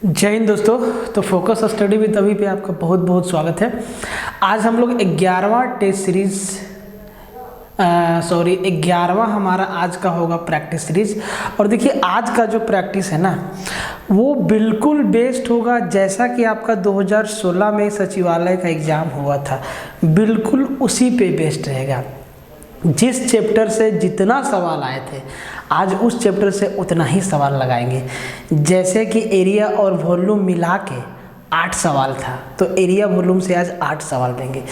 जय हिंद दोस्तों। तो फोकस स्टडी विद अभी पे आपका बहुत बहुत स्वागत है। आज हम लोग 11वां टेस्ट सीरीज 11वां हमारा आज का होगा प्रैक्टिस सीरीज। और देखिए आज का जो प्रैक्टिस है ना वो बिल्कुल बेस्ट होगा जैसा कि आपका 2016 में सचिवालय का एग्ज़ाम हुआ था, बिल्कुल उसी पे बेस्ट रहेगा। जिस चैप्टर से जितना सवाल आए थे आज उस चैप्टर से उतना ही सवाल लगाएंगे। जैसे कि एरिया और वॉल्यूम मिला के 8 सवाल था तो एरिया वॉल्यूम से आज 8 सवाल देंगे।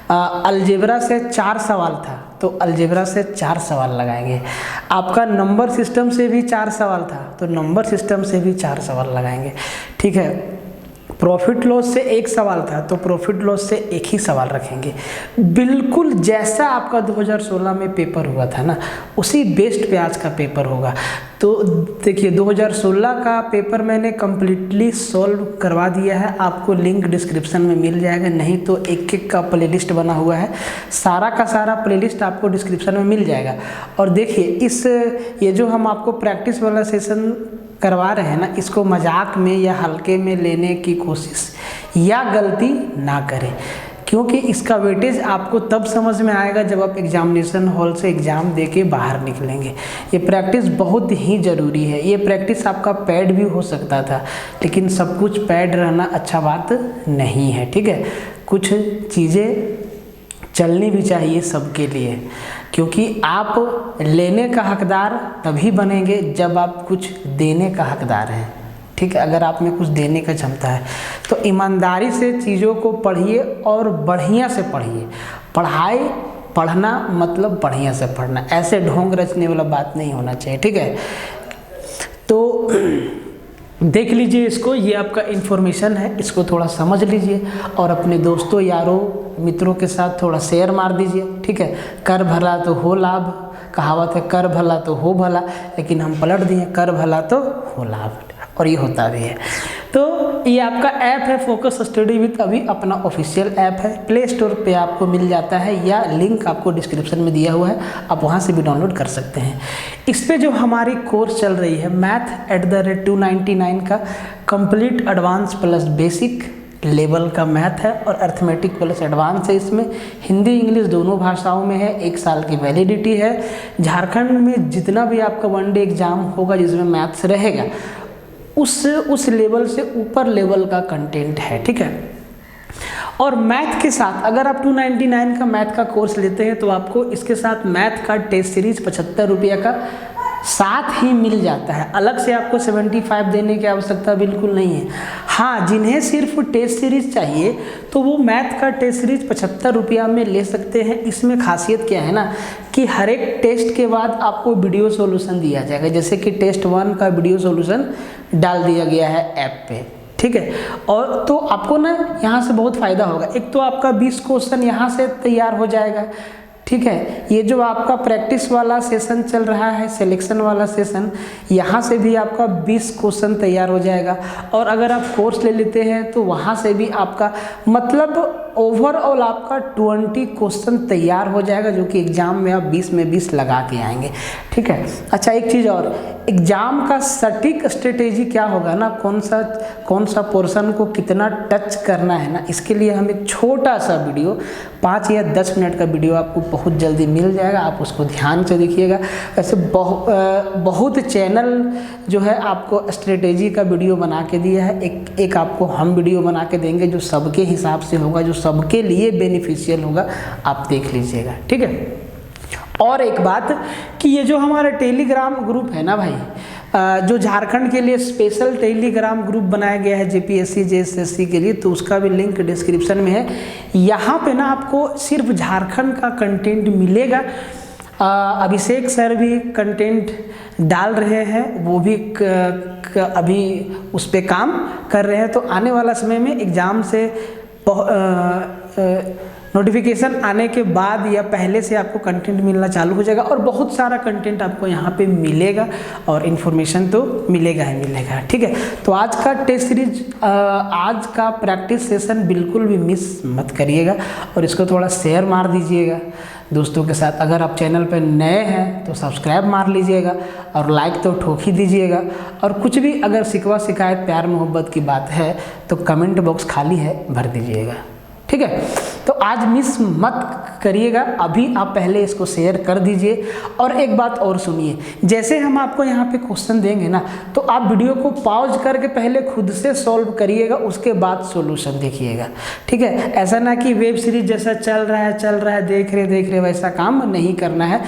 अलजेब्रा से 4 सवाल था तो अलजेब्रा से 4 सवाल लगाएंगे। आपका नंबर सिस्टम से भी 4 सवाल था तो नंबर सिस्टम से भी 4 सवाल लगाएंगे। ठीक है। प्रॉफिट लॉस से 1 सवाल था तो प्रॉफिट लॉस से 1 ही सवाल रखेंगे। बिल्कुल जैसा आपका 2016 में पेपर हुआ था ना उसी बेस्ट पे आज का पेपर होगा। तो देखिए 2016 का पेपर मैंने कम्प्लीटली सॉल्व करवा दिया है, आपको लिंक डिस्क्रिप्शन में मिल जाएगा, नहीं तो एक का प्लेलिस्ट बना हुआ है, सारा का सारा प्लेलिस्ट आपको डिस्क्रिप्शन में मिल जाएगा। और देखिए ये जो हम आपको प्रैक्टिस वाला सेशन करवा रहे हैं ना इसको मजाक में या हल्के में लेने की कोशिश या गलती ना करें, क्योंकि इसका वेटेज आपको तब समझ में आएगा जब आप एग्जामिनेशन हॉल से एग्ज़ाम दे के बाहर निकलेंगे। ये प्रैक्टिस बहुत ही ज़रूरी है। ये प्रैक्टिस आपका पैड भी हो सकता था लेकिन सब कुछ पैड रहना अच्छा बात नहीं है। ठीक है, कुछ चीज़ें चलनी भी चाहिए सबके लिए, क्योंकि आप लेने का हकदार तभी बनेंगे जब आप कुछ देने का हकदार हैं। ठीक है, अगर आप में कुछ देने का क्षमता है तो ईमानदारी से चीज़ों को पढ़िए और बढ़िया से पढ़िए। पढ़ना मतलब बढ़िया से पढ़ना, ऐसे ढोंग रचने वाला बात नहीं होना चाहिए। ठीक है, तो देख लीजिए इसको, ये आपका इन्फॉर्मेशन है, इसको थोड़ा समझ लीजिए और अपने दोस्तों यारों मित्रों के साथ थोड़ा शेयर मार दीजिए। ठीक है, कर भला तो हो लाभ, कहावत है कर भला तो हो भला, लेकिन हम पलट दिए कर भला तो हो लाभ, और ये होता भी है। तो ये आपका ऐप है फोकस स्टडी विद अभी, अपना ऑफिशियल ऐप है, प्ले स्टोर पे आपको मिल जाता है या लिंक आपको डिस्क्रिप्शन में दिया हुआ है, आप वहाँ से भी डाउनलोड कर सकते हैं। इस पे जो हमारी कोर्स चल रही है math@299 का complete advance plus basic level का मैथ है और अर्थमेटिक प्लस एडवांस है। इसमें हिंदी इंग्लिश दोनों भाषाओं में है, 1 साल की वैलिडिटी है। झारखंड में जितना भी आपका वनडे एग्जाम होगा जिसमें मैथ्स रहेगा उस लेवल से ऊपर लेवल का कंटेंट है। ठीक है, और मैथ के साथ अगर आप 299 का मैथ का कोर्स लेते हैं तो आपको इसके साथ मैथ का टेस्ट सीरीज 75 रुपये का साथ ही मिल जाता है। अलग से आपको 75 देने की आवश्यकता बिल्कुल नहीं है। हाँ, जिन्हें सिर्फ टेस्ट सीरीज चाहिए तो वो मैथ का टेस्ट सीरीज 75 रुपया में ले सकते हैं। इसमें खासियत क्या है ना कि हर एक टेस्ट के बाद आपको वीडियो सॉल्यूशन दिया जाएगा, जैसे कि टेस्ट 1 का वीडियो सॉल्यूशन डाल दिया गया है ऐप पे। ठीक है, और तो आपको ना यहाँ से बहुत फ़ायदा होगा। एक तो आपका 20 क्वेश्चन यहाँ से तैयार हो जाएगा। ठीक है, ये जो आपका प्रैक्टिस वाला सेशन चल रहा है, सिलेक्शन वाला सेशन, यहाँ से भी आपका 20 क्वेश्चन तैयार हो जाएगा। और अगर आप कोर्स ले लेते हैं तो वहाँ से भी आपका मतलब ओवरऑल आपका 20 क्वेश्चन तैयार हो जाएगा, जो कि एग्ज़ाम में आप 20 में 20 लगा के आएंगे। ठीक है, अच्छा एक चीज़ और, एग्ज़ाम का सटीक स्ट्रेटेजी क्या होगा ना, कौन सा पोर्शन को कितना टच करना है ना, इसके लिए हम एक छोटा सा वीडियो 5 या 10 मिनट का वीडियो आपको बहुत जल्दी मिल जाएगा, आप उसको ध्यान से देखिएगा। वैसे बहुत चैनल जो है आपको स्ट्रेटेजी का वीडियो बना के दिया है, एक आपको हम वीडियो बना के देंगे जो सबके हिसाब से होगा, जो सबके लिए बेनिफिशियल होगा, आप देख लीजिएगा। ठीक है, और एक बात कि ये जो हमारा टेलीग्राम ग्रुप है ना भाई, जो झारखंड के लिए स्पेशल टेलीग्राम ग्रुप बनाया गया है जेपीएससी जेएसएससी के लिए, तो उसका भी लिंक डिस्क्रिप्शन में है। यहाँ पे ना आपको सिर्फ झारखंड का कंटेंट मिलेगा। अभिषेक सर भी कंटेंट डाल रहे हैं, वो भी अभी उस पर काम कर रहे हैं। तो आने वाला समय में एग्ज़ाम से नोटिफिकेशन आने के बाद या पहले से आपको कंटेंट मिलना चालू हो जाएगा और बहुत सारा कंटेंट आपको यहाँ पे मिलेगा और इन्फॉर्मेशन तो मिलेगा ही मिलेगा। ठीक है, तो आज का टेस्ट सीरीज, आज का प्रैक्टिस सेशन बिल्कुल भी मिस मत करिएगा और इसको थोड़ा शेयर मार दीजिएगा। दोस्तों के साथ। अगर आप चैनल पर नए हैं तो सब्सक्राइब मार लीजिएगा और लाइक तो ठोक ही दीजिएगा। और कुछ भी अगर शिकवा शिकायत प्यार मोहब्बत की बात है तो कमेंट बॉक्स खाली है, भर दीजिएगा, ठीक है। तो आज मिस मत करिएगा, अभी आप पहले इसको शेयर कर दीजिए। और एक बात और सुनिए, जैसे हम आपको यहाँ पे क्वेश्चन देंगे ना, तो आप वीडियो को पॉज करके पहले खुद से सॉल्व करिएगा, उसके बाद सॉल्यूशन देखिएगा, ठीक है। ऐसा ना कि वेब सीरीज जैसा चल रहा है देख रहे वैसा काम नहीं करना है।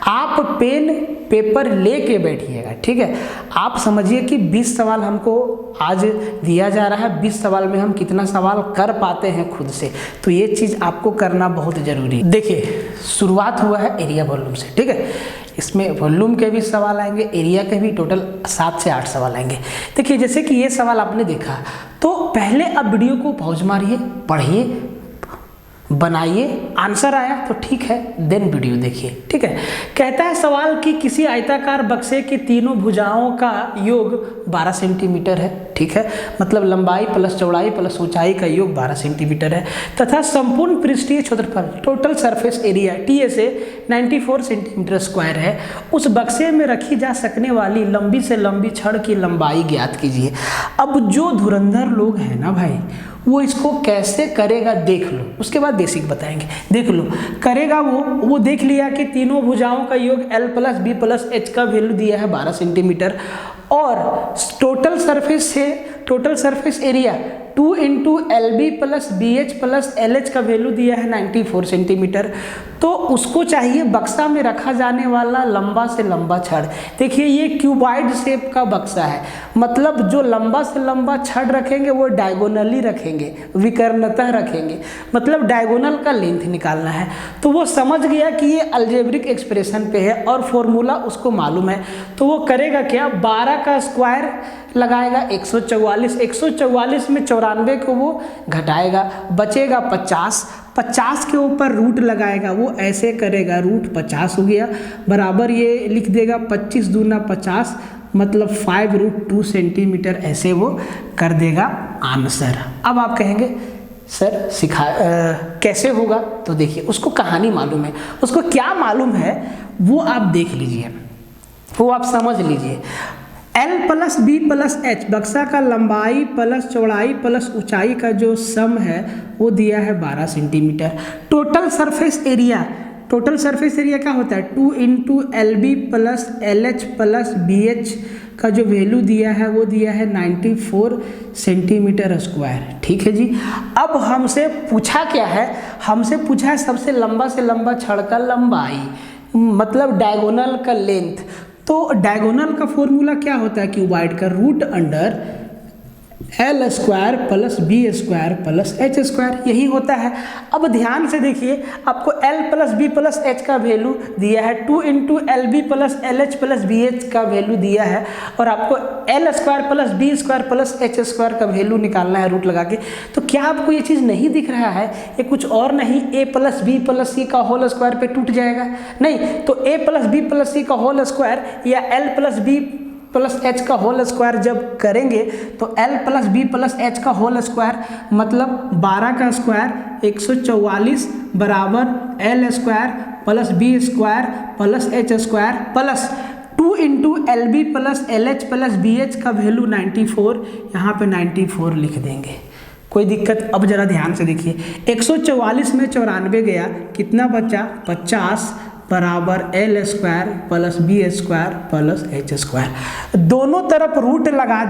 आप पेन पेपर लेके बैठिएगा, ठीक है। आप समझिए कि 20 सवाल हमको आज दिया जा रहा है, 20 सवाल में हम कितना सवाल कर पाते हैं खुद से, तो ये चीज़ आपको करना बहुत ज़रूरी है। देखिए शुरुआत हुआ है एरिया वॉल्यूम से, ठीक है। इसमें वॉल्यूम के भी सवाल आएंगे, एरिया के भी, टोटल 7 से 8 सवाल आएंगे। देखिए जैसे कि ये सवाल आपने देखा, तो पहले आप वीडियो को पॉज मारिए, पढ़िए, बनाइए, आंसर आया तो ठीक है, देन वीडियो देखिए, ठीक है। कहता है सवाल कि किसी आयताकार बक्से की तीनों भुजाओं का योग 12 सेंटीमीटर है, ठीक है। मतलब लंबाई प्लस चौड़ाई प्लस ऊंचाई का योग 12 सेंटीमीटर है, तथा संपूर्ण पृष्ठीय क्षेत्रफल total surface area TSA 94 centimetre square है। उस बक्से में रखी जा सकने वाली लंबी से लंबी छड़ की लंबाई ज्ञात कीजिए। अब जो धुरंधर लोग हैं ना भाई, वो इसको कैसे करेगा देख लो, उसके बाद बेसिक बताएंगे। देख लो करेगा वो देख लिया कि तीनों भुजाओं का योग L plus B plus H का वैल्यू दिया है 12 सेंटीमीटर, और total surface area 2 into LB plus BH plus LH का वैल्यू दिया है 94 सेंटीमीटर। तो उसको चाहिए बक्सा में रखा जाने वाला लंबा से लंबा छड़। देखिए ये क्यूबॉइड शेप का बक्सा है, मतलब जो लंबा से लंबा छड़ रखेंगे वो डायगोनली रखेंगे, विकर्णतः रखेंगे, मतलब डायगोनल का लेंथ निकालना है। तो वो समझ गया कि ये अलजेब्रिक एक्सप्रेशन पे है और फॉर्मूला उसको मालूम है, तो वो करेगा क्या, 12 का स्क्वायर लगाएगा 144 में 94 को वो घटाएगा, बचेगा 50 के ऊपर रूट लगाएगा, वो ऐसे करेगा, रूट 50 हो गया, बराबर ये लिख देगा 25 दूना 50, मतलब 5√2 सेंटीमीटर, ऐसे वो कर देगा आंसर। अब आप कहेंगे सर कैसे होगा, तो देखिए उसको कहानी मालूम है, उसको क्या मालूम है वो आप देख लीजिए, वो आप समझ लीजिए। L plus B plus H बक्सा का लंबाई प्लस चौड़ाई प्लस ऊंचाई का जो सम है वो दिया है 12 सेंटीमीटर। टोटल सरफेस एरिया क्या होता है, 2 into LB plus LH plus BH का जो वैल्यू दिया है वो दिया है 94 सेंटीमीटर स्क्वायर, ठीक है जी। अब हमसे पूछा क्या है, हमसे पूछा है सबसे लंबा से लंबा छड़ का लंबाई, मतलब डायगोनल का लेंथ। तो डायगोनल का फॉर्मूला क्या होता है, क्यूबॉइड का, root under L square plus B square plus H square, यही होता है। अब ध्यान से देखिए, आपको L plus B plus H का वैल्यू दिया है, 2 into LB plus LH plus BH का वैल्यू दिया है, और आपको L square plus B square plus H square का वैल्यू निकालना है रूट लगा के। तो क्या आपको ये चीज़ नहीं दिख रहा है, ये कुछ और नहीं A plus B plus C का होल स्क्वायर पे टूट जाएगा, नहीं तो A plus B plus C का होल स्क्वायर या L plus B plus H का होल स्क्वायर जब करेंगे तो L plus B plus H का होल स्क्वायर, मतलब 12 का स्क्वायर 144 बराबर L square plus B square plus H square plus 2 into LB plus LH plus BH का वैल्यू 94, यहाँ पे 94 लिख देंगे, कोई दिक्कत। अब जरा ध्यान से देखिए, 144 में 94 गया, कितना बचा, 50 बराबर L square plus B square plus H square. दोनों तरफ रूट लगा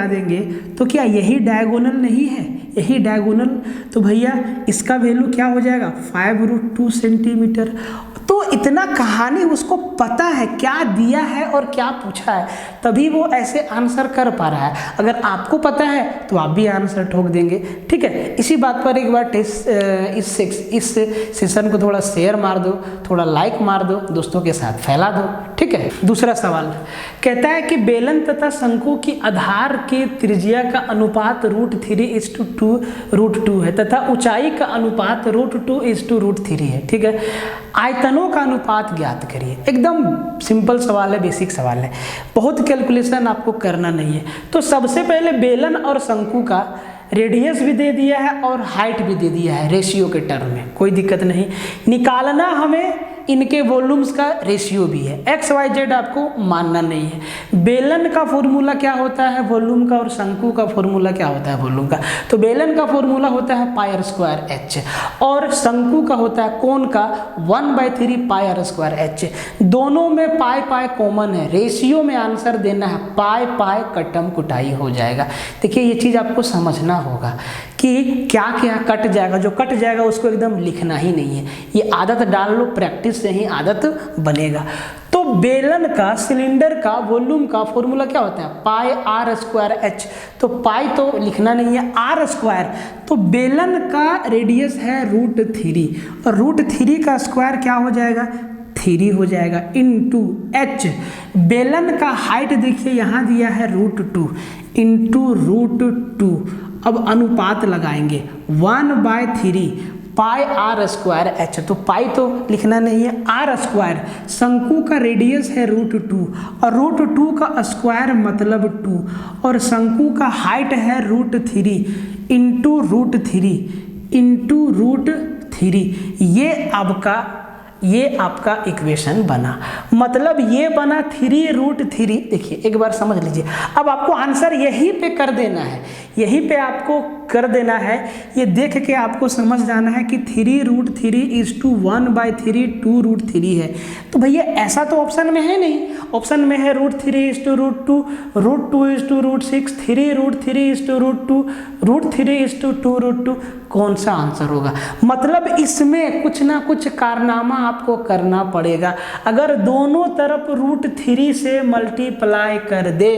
देंगे, तो क्या यही डायगोनल नहीं है, यही डायगोनल, तो भैया इसका वैल्यू क्या हो जाएगा, 5√2 सेंटीमीटर। तो इतना कहानी उसको पता है, क्या दिया है और क्या पूछा है, तभी वो ऐसे आंसर कर पा रहा है। अगर आपको पता है तो आप भी आंसर ठोक देंगे, ठीक है। इसी बात पर एक बार इस सेशन को थोड़ा शेयर मार दो, थोड़ा लाइक मार दो, दोस्तों के साथ फैला दो, ठीक है। दूसरा सवाल कहता है कि बेलन तथा शंकु की आधार के त्रिज्या का अनुपात √3:2 है तथा ऊंचाई का अनुपात √2:3 है, ठीक है। आयतनों का अनुपात ज्ञात करिए। एकदम सिंपल सवाल है, बेसिक सवाल है, बहुत कैलकुलेशन आपको करना नहीं है। तो सबसे पहले बेलन और शंकु का रेडियस भी दे दिया है और हाइट भी दे दिया है रेशियो के टर्म में, कोई दिक्कत नहीं। निकालना हमें इनके वॉल्यूम्स का रेशियो भी है, एक्स वाई जेड आपको मानना नहीं है। बेलन का फॉर्मूला क्या होता है वॉल्यूम का, और शंकु का फॉर्मूला क्या होता है वॉल्यूम का। तो बेलन का फॉर्मूला होता है पाई आर स्क्वायर एच, और शंकु का होता है कोण का 1/3 पाई आर स्क्वायर एच। दोनों में पाई पाई कॉमन है, रेशियो में आंसर देना है, पाई पाई कटम कुटाई हो जाएगा। देखिए ये चीज़ आपको समझना होगा कि क्या क्या कट जाएगा, जो कट जाएगा उसको एकदम लिखना ही नहीं है, ये आदत डाल लो, प्रैक्टिस से ही आदत बनेगा। तो बेलन का सिलेंडर का वॉल्यूम का फॉर्मूला क्या होता है पाई आर स्क्वायर एच। तो पाई तो लिखना नहीं है, आर स्क्वायर, तो बेलन का रेडियस है √3 और √3 का स्क्वायर क्या हो जाएगा 3 हो जाएगा इंटू एच। बेलन का हाइट देखिए यहाँ दिया है √2 इंटू √2। अब अनुपात लगाएंगे 1/3 पाई आर स्क्वायर एच। तो पाई तो लिखना नहीं है, आर स्क्वायर, शंकु का रेडियस है √2 और √2 का स्क्वायर मतलब 2 और शंकु का हाइट है √3 इंटू √3। ये आपका इक्वेशन बना, मतलब ये बना 3√3। देखिए एक बार समझ लीजिए, अब आपको आंसर यहीं पे कर देना है, यहीं पे आपको कर देना है। ये देख के आपको समझ जाना है कि 3√3 = 1/3 2√3 है। तो भैया ऐसा तो ऑप्शन में है नहीं, ऑप्शन में है √3 = √2, √2 = √6, 3√3 = √2, √3 = 2√2। कौन सा आंसर होगा? मतलब इसमें कुछ ना कुछ कारनामा आपको करना पड़ेगा। अगर दोनों तरफ √3 से मल्टीप्लाई कर दे,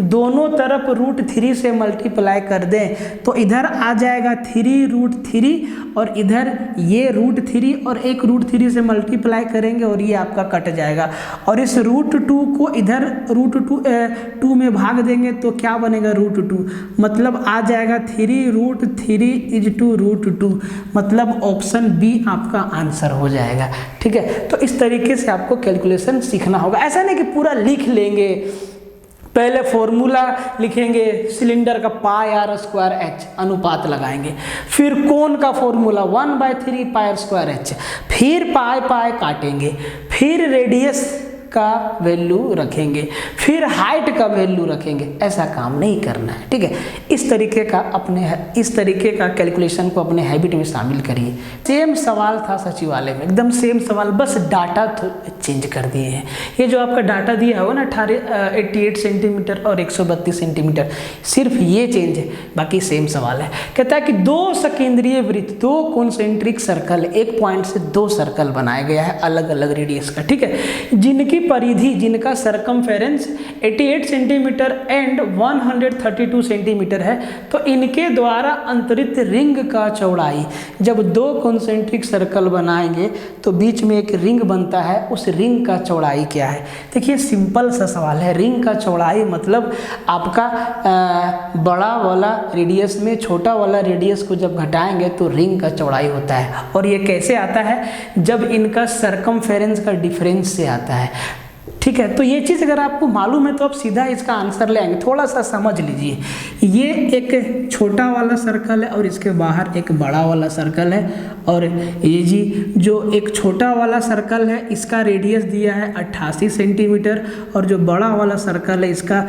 दोनों तरफ √3 से मल्टीप्लाई कर दें तो इधर आ जाएगा 3√3 और इधर ये √3 और एक √3 से मल्टीप्लाई करेंगे और ये आपका कट जाएगा। और इस √2 को इधर √2 में भाग देंगे तो क्या बनेगा √2, मतलब आ जाएगा 3√3 = √2, मतलब ऑप्शन बी आपका आंसर हो जाएगा। ठीक है, तो इस तरीके से आपको कैलकुलेशन सीखना होगा। ऐसा नहीं कि पूरा लिख लेंगे, पहले फॉर्मूला लिखेंगे सिलेंडर का पाई आर स्क्वायर एच, अनुपात लगाएंगे, फिर कोण का formula 1/3 pi R square H, फिर पाई पाई काटेंगे, फिर रेडियस का वैल्यू रखेंगे, फिर हाइट का वैल्यू रखेंगे। ऐसा काम नहीं करना है। ठीक है, इस तरीके का कैलकुलेशन को अपने हैबिट में शामिल करिए। सेम सवाल था सचिवालय में, एकदम सेम सवाल, बस डाटा चेंज कर दिए हैं। ये जो आपका डाटा दिया हुआ ना 88 सेंटीमीटर और 132 सेंटीमीटर, सिर्फ ये चेंज है, बाकी सेम सवाल है। कहता है कि 2 सकेंद्रीय वृत्त, 2 कॉन्सेंट्रिक सर्कल, एक पॉइंट से 2 सर्कल बनाया गया है अलग अलग रेडियस का। ठीक है, जिनकी परिधि, जिनका सरकमफेरेंस 88 सेंटीमीटर एंड 132 सेंटीमीटर है, तो इनके द्वारा अंतरित रिंग का चौड़ाई, जब 2 कॉन्सेंट्रिक सर्कल बनाएंगे तो बीच में एक रिंग बनता है, उस रिंग का चौड़ाई क्या है। देखिए सिंपल सा सवाल है, रिंग का चौड़ाई मतलब आपका बड़ा वाला रेडियस में छोटा वाला रेडियस को जब घटाएंगे तो रिंग का चौड़ाई होता है। और ये कैसे आता है? जब इनका सरकमफेरेंस का डिफरेंस से आता है। ठीक है, तो ये चीज़ अगर आपको मालूम है तो आप सीधा इसका आंसर ले आएंगे। थोड़ा सा समझ लीजिए, ये एक छोटा वाला सर्कल है और इसके बाहर एक बड़ा वाला सर्कल है, और ये जी जो एक छोटा वाला सर्कल है इसका रेडियस दिया है 88 सेंटीमीटर, और जो बड़ा वाला सर्कल है इसका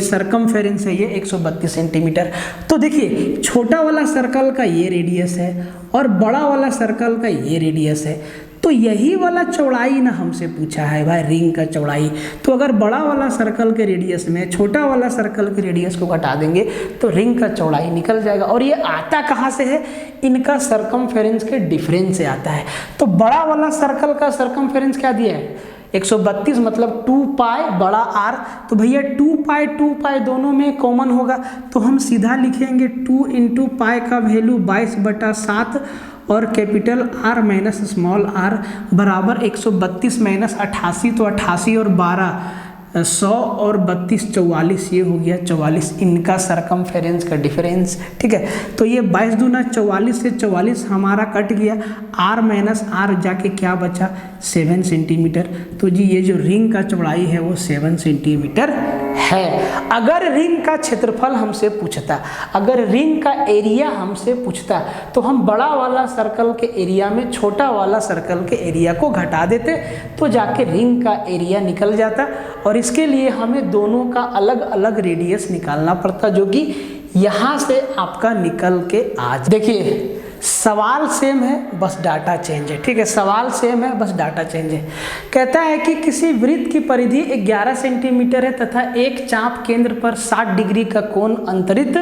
सरकमफेरेंस है ये 132 सेंटीमीटर। तो देखिए छोटा वाला सर्कल का ये रेडियस है और बड़ा वाला सर्कल का ये रेडियस है, तो यही वाला चौड़ाई ना हमसे पूछा है भाई, रिंग का चौड़ाई। तो अगर बड़ा वाला सर्कल के रेडियस में छोटा वाला सर्कल के रेडियस को घटा देंगे तो रिंग का चौड़ाई निकल जाएगा। और ये आता कहाँ से है? इनका सरकमफेरेंस के डिफरेंस से आता है। तो बड़ा वाला सर्कल का सरकमफेरेंस क्या दिया है? 132, मतलब 2 पाई बड़ा आर। तो भैया 2 पाई दोनों में कॉमन होगा, तो हम सीधा लिखेंगे 2 × पाई का वैल्यू 22/7 और capital R minus small r बराबर 132 माइनस 88, तो 88 और 12 100 और 32 44, ये हो गया 44 इनका सरकमफेरेंस का डिफरेंस। ठीक है, तो ये 22 दूना 44 से 44 हमारा कट गया, R माइनस R जाके क्या बचा 7 सेंटीमीटर। तो जी ये जो रिंग का चौड़ाई है वो 7 सेंटीमीटर है। अगर रिंग का क्षेत्रफल हमसे पूछता, अगर रिंग का एरिया हमसे पूछता, तो हम बड़ा वाला सर्कल के एरिया में छोटा वाला सर्कल के एरिया को घटा देते, तो जाके रिंग का एरिया निकल जाता। और इसके लिए हमें दोनों का अलग अलग रेडियस निकालना पड़ता, जो कि यहाँ से आपका निकल के आज। देखिए सवाल सेम है, बस डाटा चेंज है। ठीक है, सवाल सेम है, बस डाटा चेंज है। कहता है कि किसी वृत्त की परिधि 11 सेंटीमीटर है तथा एक चाप केंद्र पर 60 डिग्री का कोण अंतरित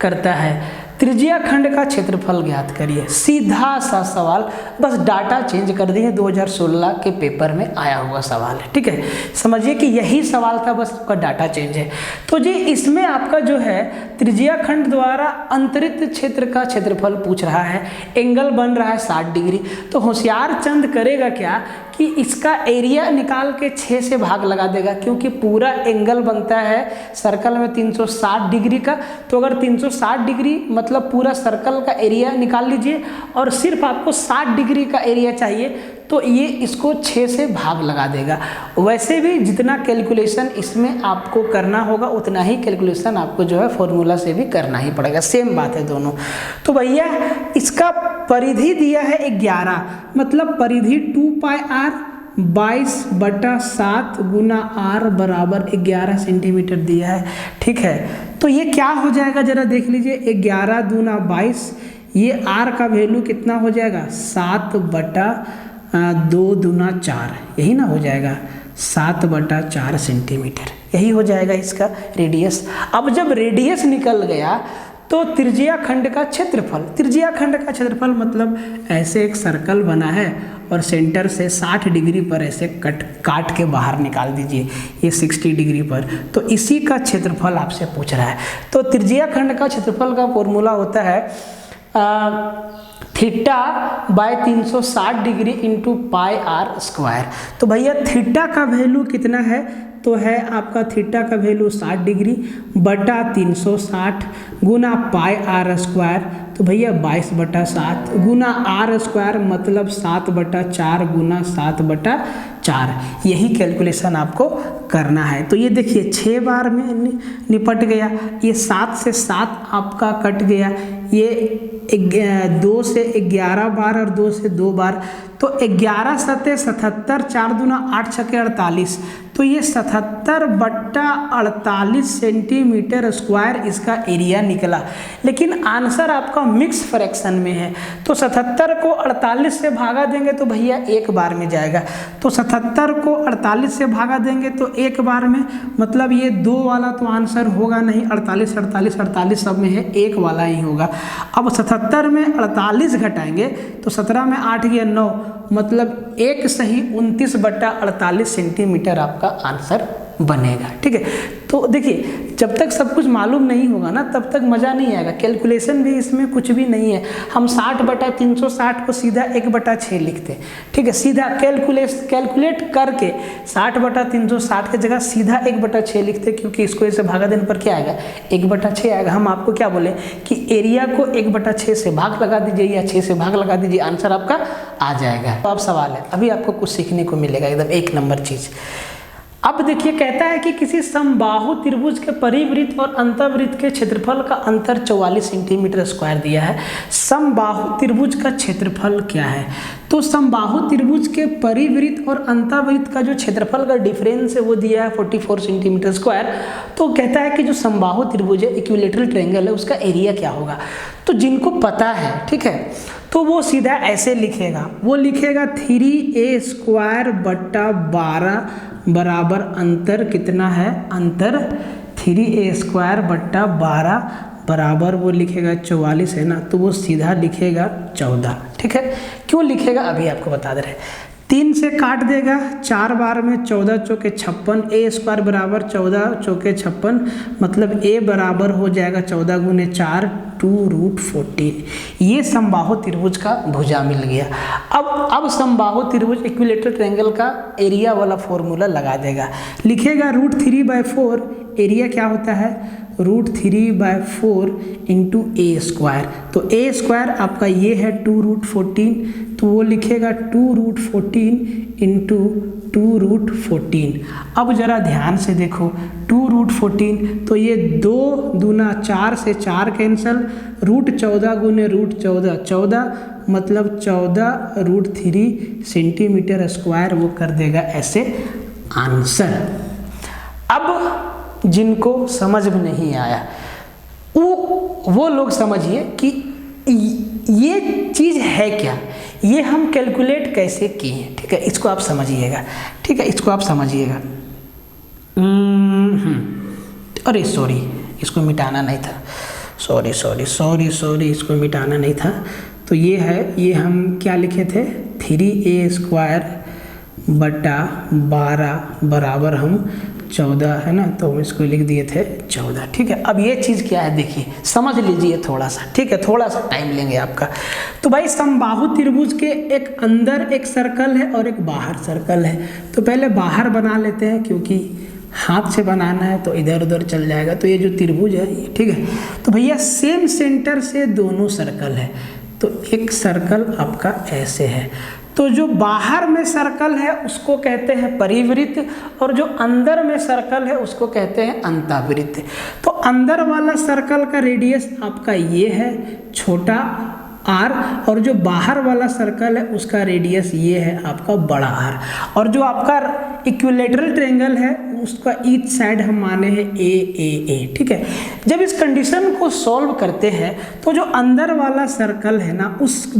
करता है। त्रिज्या खंड का क्षेत्रफल ज्ञात करिए। सीधा सा सवाल, बस डाटा चेंज कर दिए, 2016 के पेपर में आया हुआ सवाल है। ठीक है, समझिए कि यही सवाल था, बस आपका डाटा चेंज है। तो जी इसमें आपका जो है त्रिज्या खंड द्वारा अंतरित क्षेत्र का क्षेत्रफल पूछ रहा है, एंगल बन रहा है 60 डिग्री। तो होशियार चंद करेगा क्या कि इसका एरिया निकाल के 6 से भाग लगा देगा, क्योंकि पूरा एंगल बनता है सर्कल में 360 डिग्री का। तो अगर 360 डिग्री मतलब पूरा सर्कल का एरिया निकाल लीजिए, और सिर्फ आपको 60 डिग्री का एरिया चाहिए, तो ये इसको 6 से भाग लगा देगा। वैसे भी जितना कैलकुलेशन इसमें आपको करना होगा, उतना ही कैलकुलेशन आपको जो है फॉर्मूला से भी करना ही पड़ेगा, सेम बात है दोनों। तो भैया इसका परिधि दिया है 11, मतलब परिधि 2πr 22/7 गुना r बराबर 11 सेंटीमीटर दिया है। ठीक है, तो ये क्या हो जाएगा जरा देख लीजिए, 11 दूना 22, ये r का वैल्यू कितना हो जाएगा 7/2 दूना 4, यही ना हो जाएगा 7/4 सेंटीमीटर, यही हो जाएगा इसका रेडियस। अब जब रेडियस निकल गया तो त्रिज्या खंड का क्षेत्रफल, त्रिज्या खंड का क्षेत्रफल मतलब ऐसे एक सर्कल बना है और सेंटर से 60 डिग्री पर ऐसे काट के बाहर निकाल दीजिए, ये 60 डिग्री पर, तो इसी का क्षेत्रफल आपसे पूछ रहा है। तो त्रिज्या खंड का क्षेत्रफल का फॉर्मूला होता है theta by 360 degree into pi R square. तो भैया थीटा का वैल्यू कितना है, तो है आपका थीटा का वैल्यू 60 डिग्री बटा 360 गुना पाई आर स्क्वायर, तो भैया 22/7 गुना आर स्क्वायर मतलब 7/4 गुना 7/4, यही कैलकुलेशन आपको करना है। तो ये देखिए 6 बार में निपट गया, ये 7 से 7 आपका कट गया, ये 2 से 11 बार और 2 से 2 बार, तो 11 सते 77, 4 दूना 8 छके 48, तो ये 77/48 सेंटीमीटर स्क्वायर इसका एरिया निकला। लेकिन आंसर आपका मिक्स फ्रैक्शन में है, तो 77 को 48 से भागा देंगे तो भैया एक बार में जाएगा, तो 77 को 48 से भागा देंगे तो एक बार में, मतलब ये 2 वाला तो आंसर होगा नहीं, 48 48 48 सब में है, एक वाला ही होगा। अब 77 में 48 घटाएंगे तो 17 में 8 गया 9, मतलब एक सही 29/48 सेंटीमीटर आपका आंसर बनेगा। ठीक है, तो देखिए जब तक सब कुछ मालूम नहीं होगा ना तब तक मज़ा नहीं आएगा, कैलकुलेशन भी इसमें कुछ भी नहीं है। हम 60/360 को सीधा 1/6 लिखते हैं। ठीक है, सीधा कैलकुलेट करके 60/360 की जगह सीधा 1/6 लिखते, क्योंकि इसको ऐसे भागा देने पर क्या आएगा 1/6 आएगा। हम आपको क्या बोले कि एरिया को 1/6 से भाग लगा दीजिए या 6 से भाग लगा दीजिए, आंसर आपका आ जाएगा। तो अब सवाल है, अभी आपको कुछ सीखने को मिलेगा, एकदम 1 नंबर चीज़। अब देखिए कहता है कि किसी समबाहु त्रिभुज के परिवृत्त और अंतर्वृत्त के क्षेत्रफल का अंतर 44 सेंटीमीटर स्क्वायर दिया है। समबाहु त्रिभुज का क्षेत्रफल क्या है, तो समबाहु त्रिभुज के परिवृत्त और अंतर्वृत्त का जो क्षेत्रफल का डिफरेंस है वो दिया है 44 सेंटीमीटर स्क्वायर। तो कहता है कि जो समबाहु त्रिभुज है, इक्विलेटरल ट्रायंगल है, उसका एरिया क्या होगा। तो जिनको पता है, ठीक है, तो वो सीधा ऐसे लिखेगा, वो लिखेगा 3a² बटा 12 बराबर अंतर कितना है, अंतर 3a² बटा 12 बराबर वो लिखेगा 44 है ना, तो वो सीधा लिखेगा 14। ठीक है, क्यों लिखेगा अभी आपको बता दे रहे हैं। 3 से काट देगा 4 बार में, 14 चौके 56, a² बराबर 14 चौके 56, मतलब a बराबर हो जाएगा 14 गुने 4 2√14। ये समबाहु त्रिभुज का भुजा मिल गया। अब समबाहु त्रिभुज इक्विलेटरल ट्रायंगल का एरिया वाला फॉर्मूला लगा देगा, लिखेगा √3/4, एरिया क्या होता है √3/4 इंटू a², तो a² आपका ये है 2√14, तो वो लिखेगा 2√14 इंटू 2√14। अब जरा ध्यान से देखो, 2√14 तो ये 2 दूना 4 से 4 कैंसल, √14 गुने √14 14, मतलब 14√3 सेंटीमीटर स्क्वायर वो कर देगा ऐसे आंसर। अब जिनको समझ में नहीं आया वो लोग समझिए कि ये चीज़ है क्या, ये हम कैलकुलेट कैसे किए हैं, ठीक है, इसको आप समझिएगा, ठीक है, इसको आप समझिएगा। अरे सॉरी, इसको मिटाना नहीं था, सॉरी, इसको मिटाना नहीं था। तो ये है, ये हम क्या लिखे थे, 3a² बटा 12 बराबर हम 14 है ना, तो हम इसको लिख दिए थे 14, ठीक है। अब ये चीज़ क्या है देखिए, समझ लीजिए थोड़ा सा, ठीक है, थोड़ा सा टाइम लेंगे आपका। तो भाई समबाहु त्रिभुज के एक अंदर एक सर्कल है और एक बाहर सर्कल है। तो पहले बाहर बना लेते हैं, क्योंकि हाथ से बनाना है तो इधर उधर चल जाएगा। तो ये जो त्रिभुज है, ठीक है, तो भैया सेम सेंटर से दोनों सर्कल है। तो एक सर्कल आपका ऐसे है, तो जो बाहर में सर्कल है उसको कहते हैं परिवृत्त, और जो अंदर में सर्कल है उसको कहते हैं अंतःवृत्त। तो अंदर वाला सर्कल का रेडियस आपका ये है छोटा r, और जो बाहर वाला सर्कल है उसका रेडियस ये है आपका बड़ा R, और जो आपका इक्विलेटरल ट्रायंगल है उसका ईच साइड हम माने हैं a, ठीक है। जब इस कंडीशन को सॉल्व करते हैं तो जो अंदर वाला सर्कल है ना, उस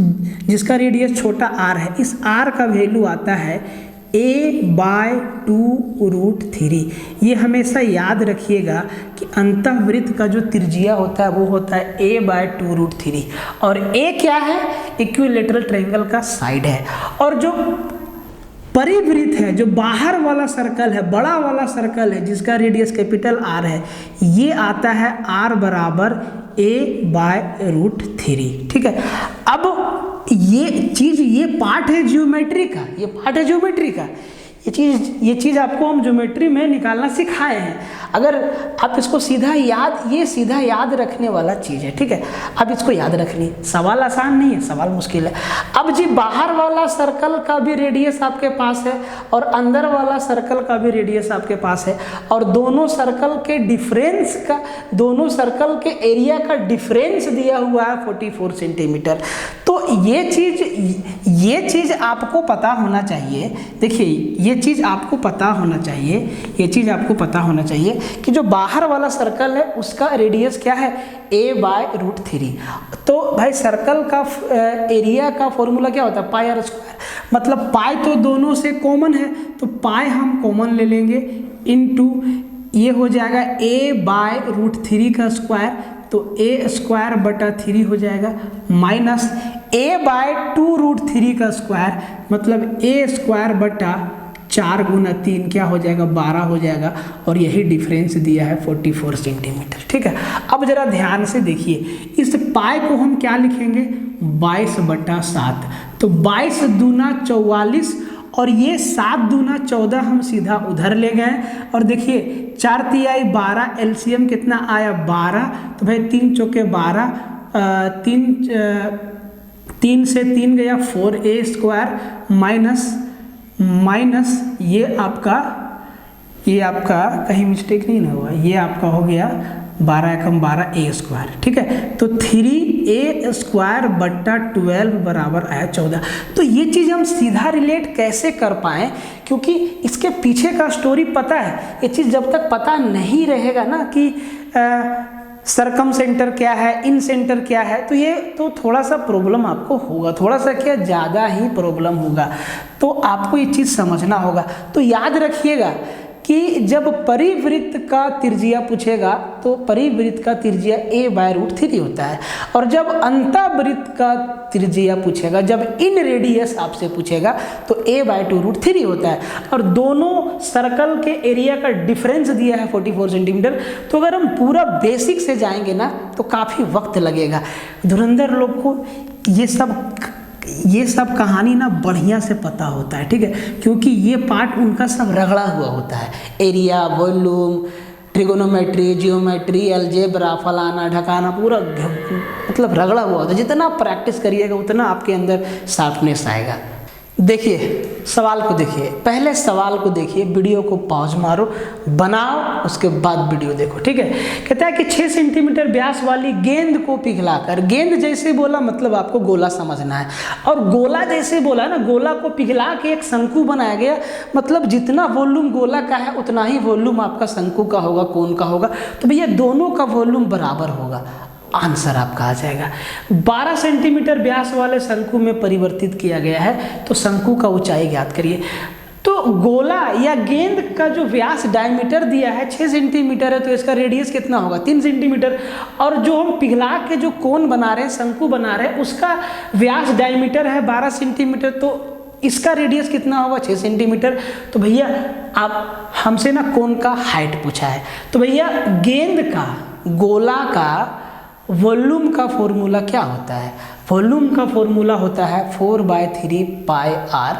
जिसका रेडियस छोटा r है, इस r का वैल्यू आता है a/2√3। ये हमेशा याद रखिएगा कि अंतःवृत्त का जो त्रिज्या होता है वो होता है a/2√3, और a क्या है, इक्विलेटरल ट्रायंगल का साइड है। और जो परिवृत्त है, जो बाहर वाला सर्कल है, बड़ा वाला सर्कल है जिसका रेडियस कैपिटल R है, ये आता है R बराबर a/√3, ठीक है। अब ये चीज, ये पार्ट है ज्योमेट्री का, ये पार्ट है ज्योमेट्री का, ये चीज़ आपको हम ज्योमेट्री में निकालना सिखाए हैं। अगर आप इसको सीधा याद रखने वाला चीज़ है, ठीक है। अब इसको याद रखनी, सवाल आसान नहीं है, सवाल मुश्किल है। अब जी बाहर वाला सर्कल का भी रेडियस आपके पास है और अंदर वाला सर्कल का भी रेडियस आपके पास है, और दोनों सर्कल के एरिया का डिफरेंस दिया हुआ है 44 सेंटीमीटर। तो ये चीज़ आपको पता होना चाहिए। देखिए ये चीज़ आपको पता होना चाहिए कि जो बाहर वाला सर्कल है उसका रेडियस क्या है, a/√3। तो भाई सर्कल का एरिया का फॉर्मूला क्या होता है, πr²। मतलब पाई तो दोनों से कॉमन है, तो पाई हम कॉमन ले लेंगे, इनटू ये हो जाएगा a/√3 का स्क्वायर, तो a²/3 हो जाएगा, माइनस a/2√3 का स्क्वायर, मतलब a²/4 गुना 3 क्या हो जाएगा, 12 हो जाएगा, और यही डिफरेंस दिया है 44 सेंटीमीटर, ठीक है। अब जरा ध्यान से देखिए, इस पाई को हम क्या लिखेंगे, 22/7। तो 22 दूना 44, और ये 7 दूना 14 हम सीधा उधर ले गए, और देखिए 4 तिहाई 12, एलसीएम कितना आया 12, तो भाई 3 चौके 12, 3 से 3 गया 4a² माइनस ये आपका कहीं मिस्टेक नहीं ना हुआ, ये आपका हो गया 12 एकम 12 a², ठीक है। तो 3a²/12 बराबर आया 14। तो ये चीज़ हम सीधा रिलेट कैसे कर पाएँ, क्योंकि इसके पीछे का स्टोरी पता है। ये चीज़ जब तक पता नहीं रहेगा ना कि सरकम सेंटर क्या है, इन सेंटर क्या है, तो ये तो थोड़ा सा प्रॉब्लम आपको होगा, थोड़ा सा क्या ज़्यादा ही प्रॉब्लम होगा। तो आपको ये चीज़ समझना होगा। तो याद रखिएगा कि जब परिवृत्त का त्रिज्या पूछेगा तो परिवृत्त का त्रिज्या a/√3 होता है, और जब अंतःवृत्त का त्रिज्या पूछेगा, जब इन रेडियस आपसे पूछेगा तो a/2√3 होता है, और दोनों सर्कल के एरिया का डिफरेंस दिया है 44 सेंटीमीटर। तो अगर हम पूरा बेसिक से जाएंगे ना तो काफ़ी वक्त लगेगा। धुरंधर लोग को ये सब कहानी ना बढ़िया से पता होता है, ठीक है, क्योंकि ये पार्ट उनका सब रगड़ा हुआ होता है। Area, volume, trigonometry, geometry, algebra, फलाना ढकाना, पूरा मतलब रगड़ा हुआ होता है। जितना आप प्रैक्टिस करिएगा उतना आपके अंदर शार्पनेस आएगा। देखिए सवाल को देखिए, पहले सवाल को देखिए, वीडियो को पॉज मारो, बनाओ, उसके बाद वीडियो देखो, ठीक है। कहता है कि 6 सेंटीमीटर व्यास वाली गेंद को पिघलाकर, गेंद जैसे बोला मतलब आपको गोला समझना है, और गोला जैसे बोला ना, गोला को पिघला के एक शंकु बनाया गया, मतलब जितना वॉल्यूम गोला का है उतना ही वॉल्यूम आपका शंकु का होगा, कोन का होगा। तो भैया दोनों का वॉल्यूम बराबर होगा, आंसर आपका आ जाएगा। 12 सेंटीमीटर व्यास वाले शंकु में परिवर्तित किया गया है, तो शंकु का ऊंचाई ज्ञात करिए। तो गोला या गेंद का जो व्यास डायमीटर दिया है 6 सेंटीमीटर है, तो इसका रेडियस कितना होगा 3 सेंटीमीटर, और जो हम पिघला के जो कोन बना रहे हैं, शंकु बना रहे हैं, उसका व्यास डायमीटर है 12 सेंटीमीटर, तो इसका रेडियस कितना होगा 6 सेंटीमीटर। तो भैया आप हमसे ना कोन का हाइट पूछा है, तो भैया गेंद का, गोला का वॉल्यूम का फॉर्मूला क्या होता है? वॉल्यूम का फॉर्मूला होता है 4/3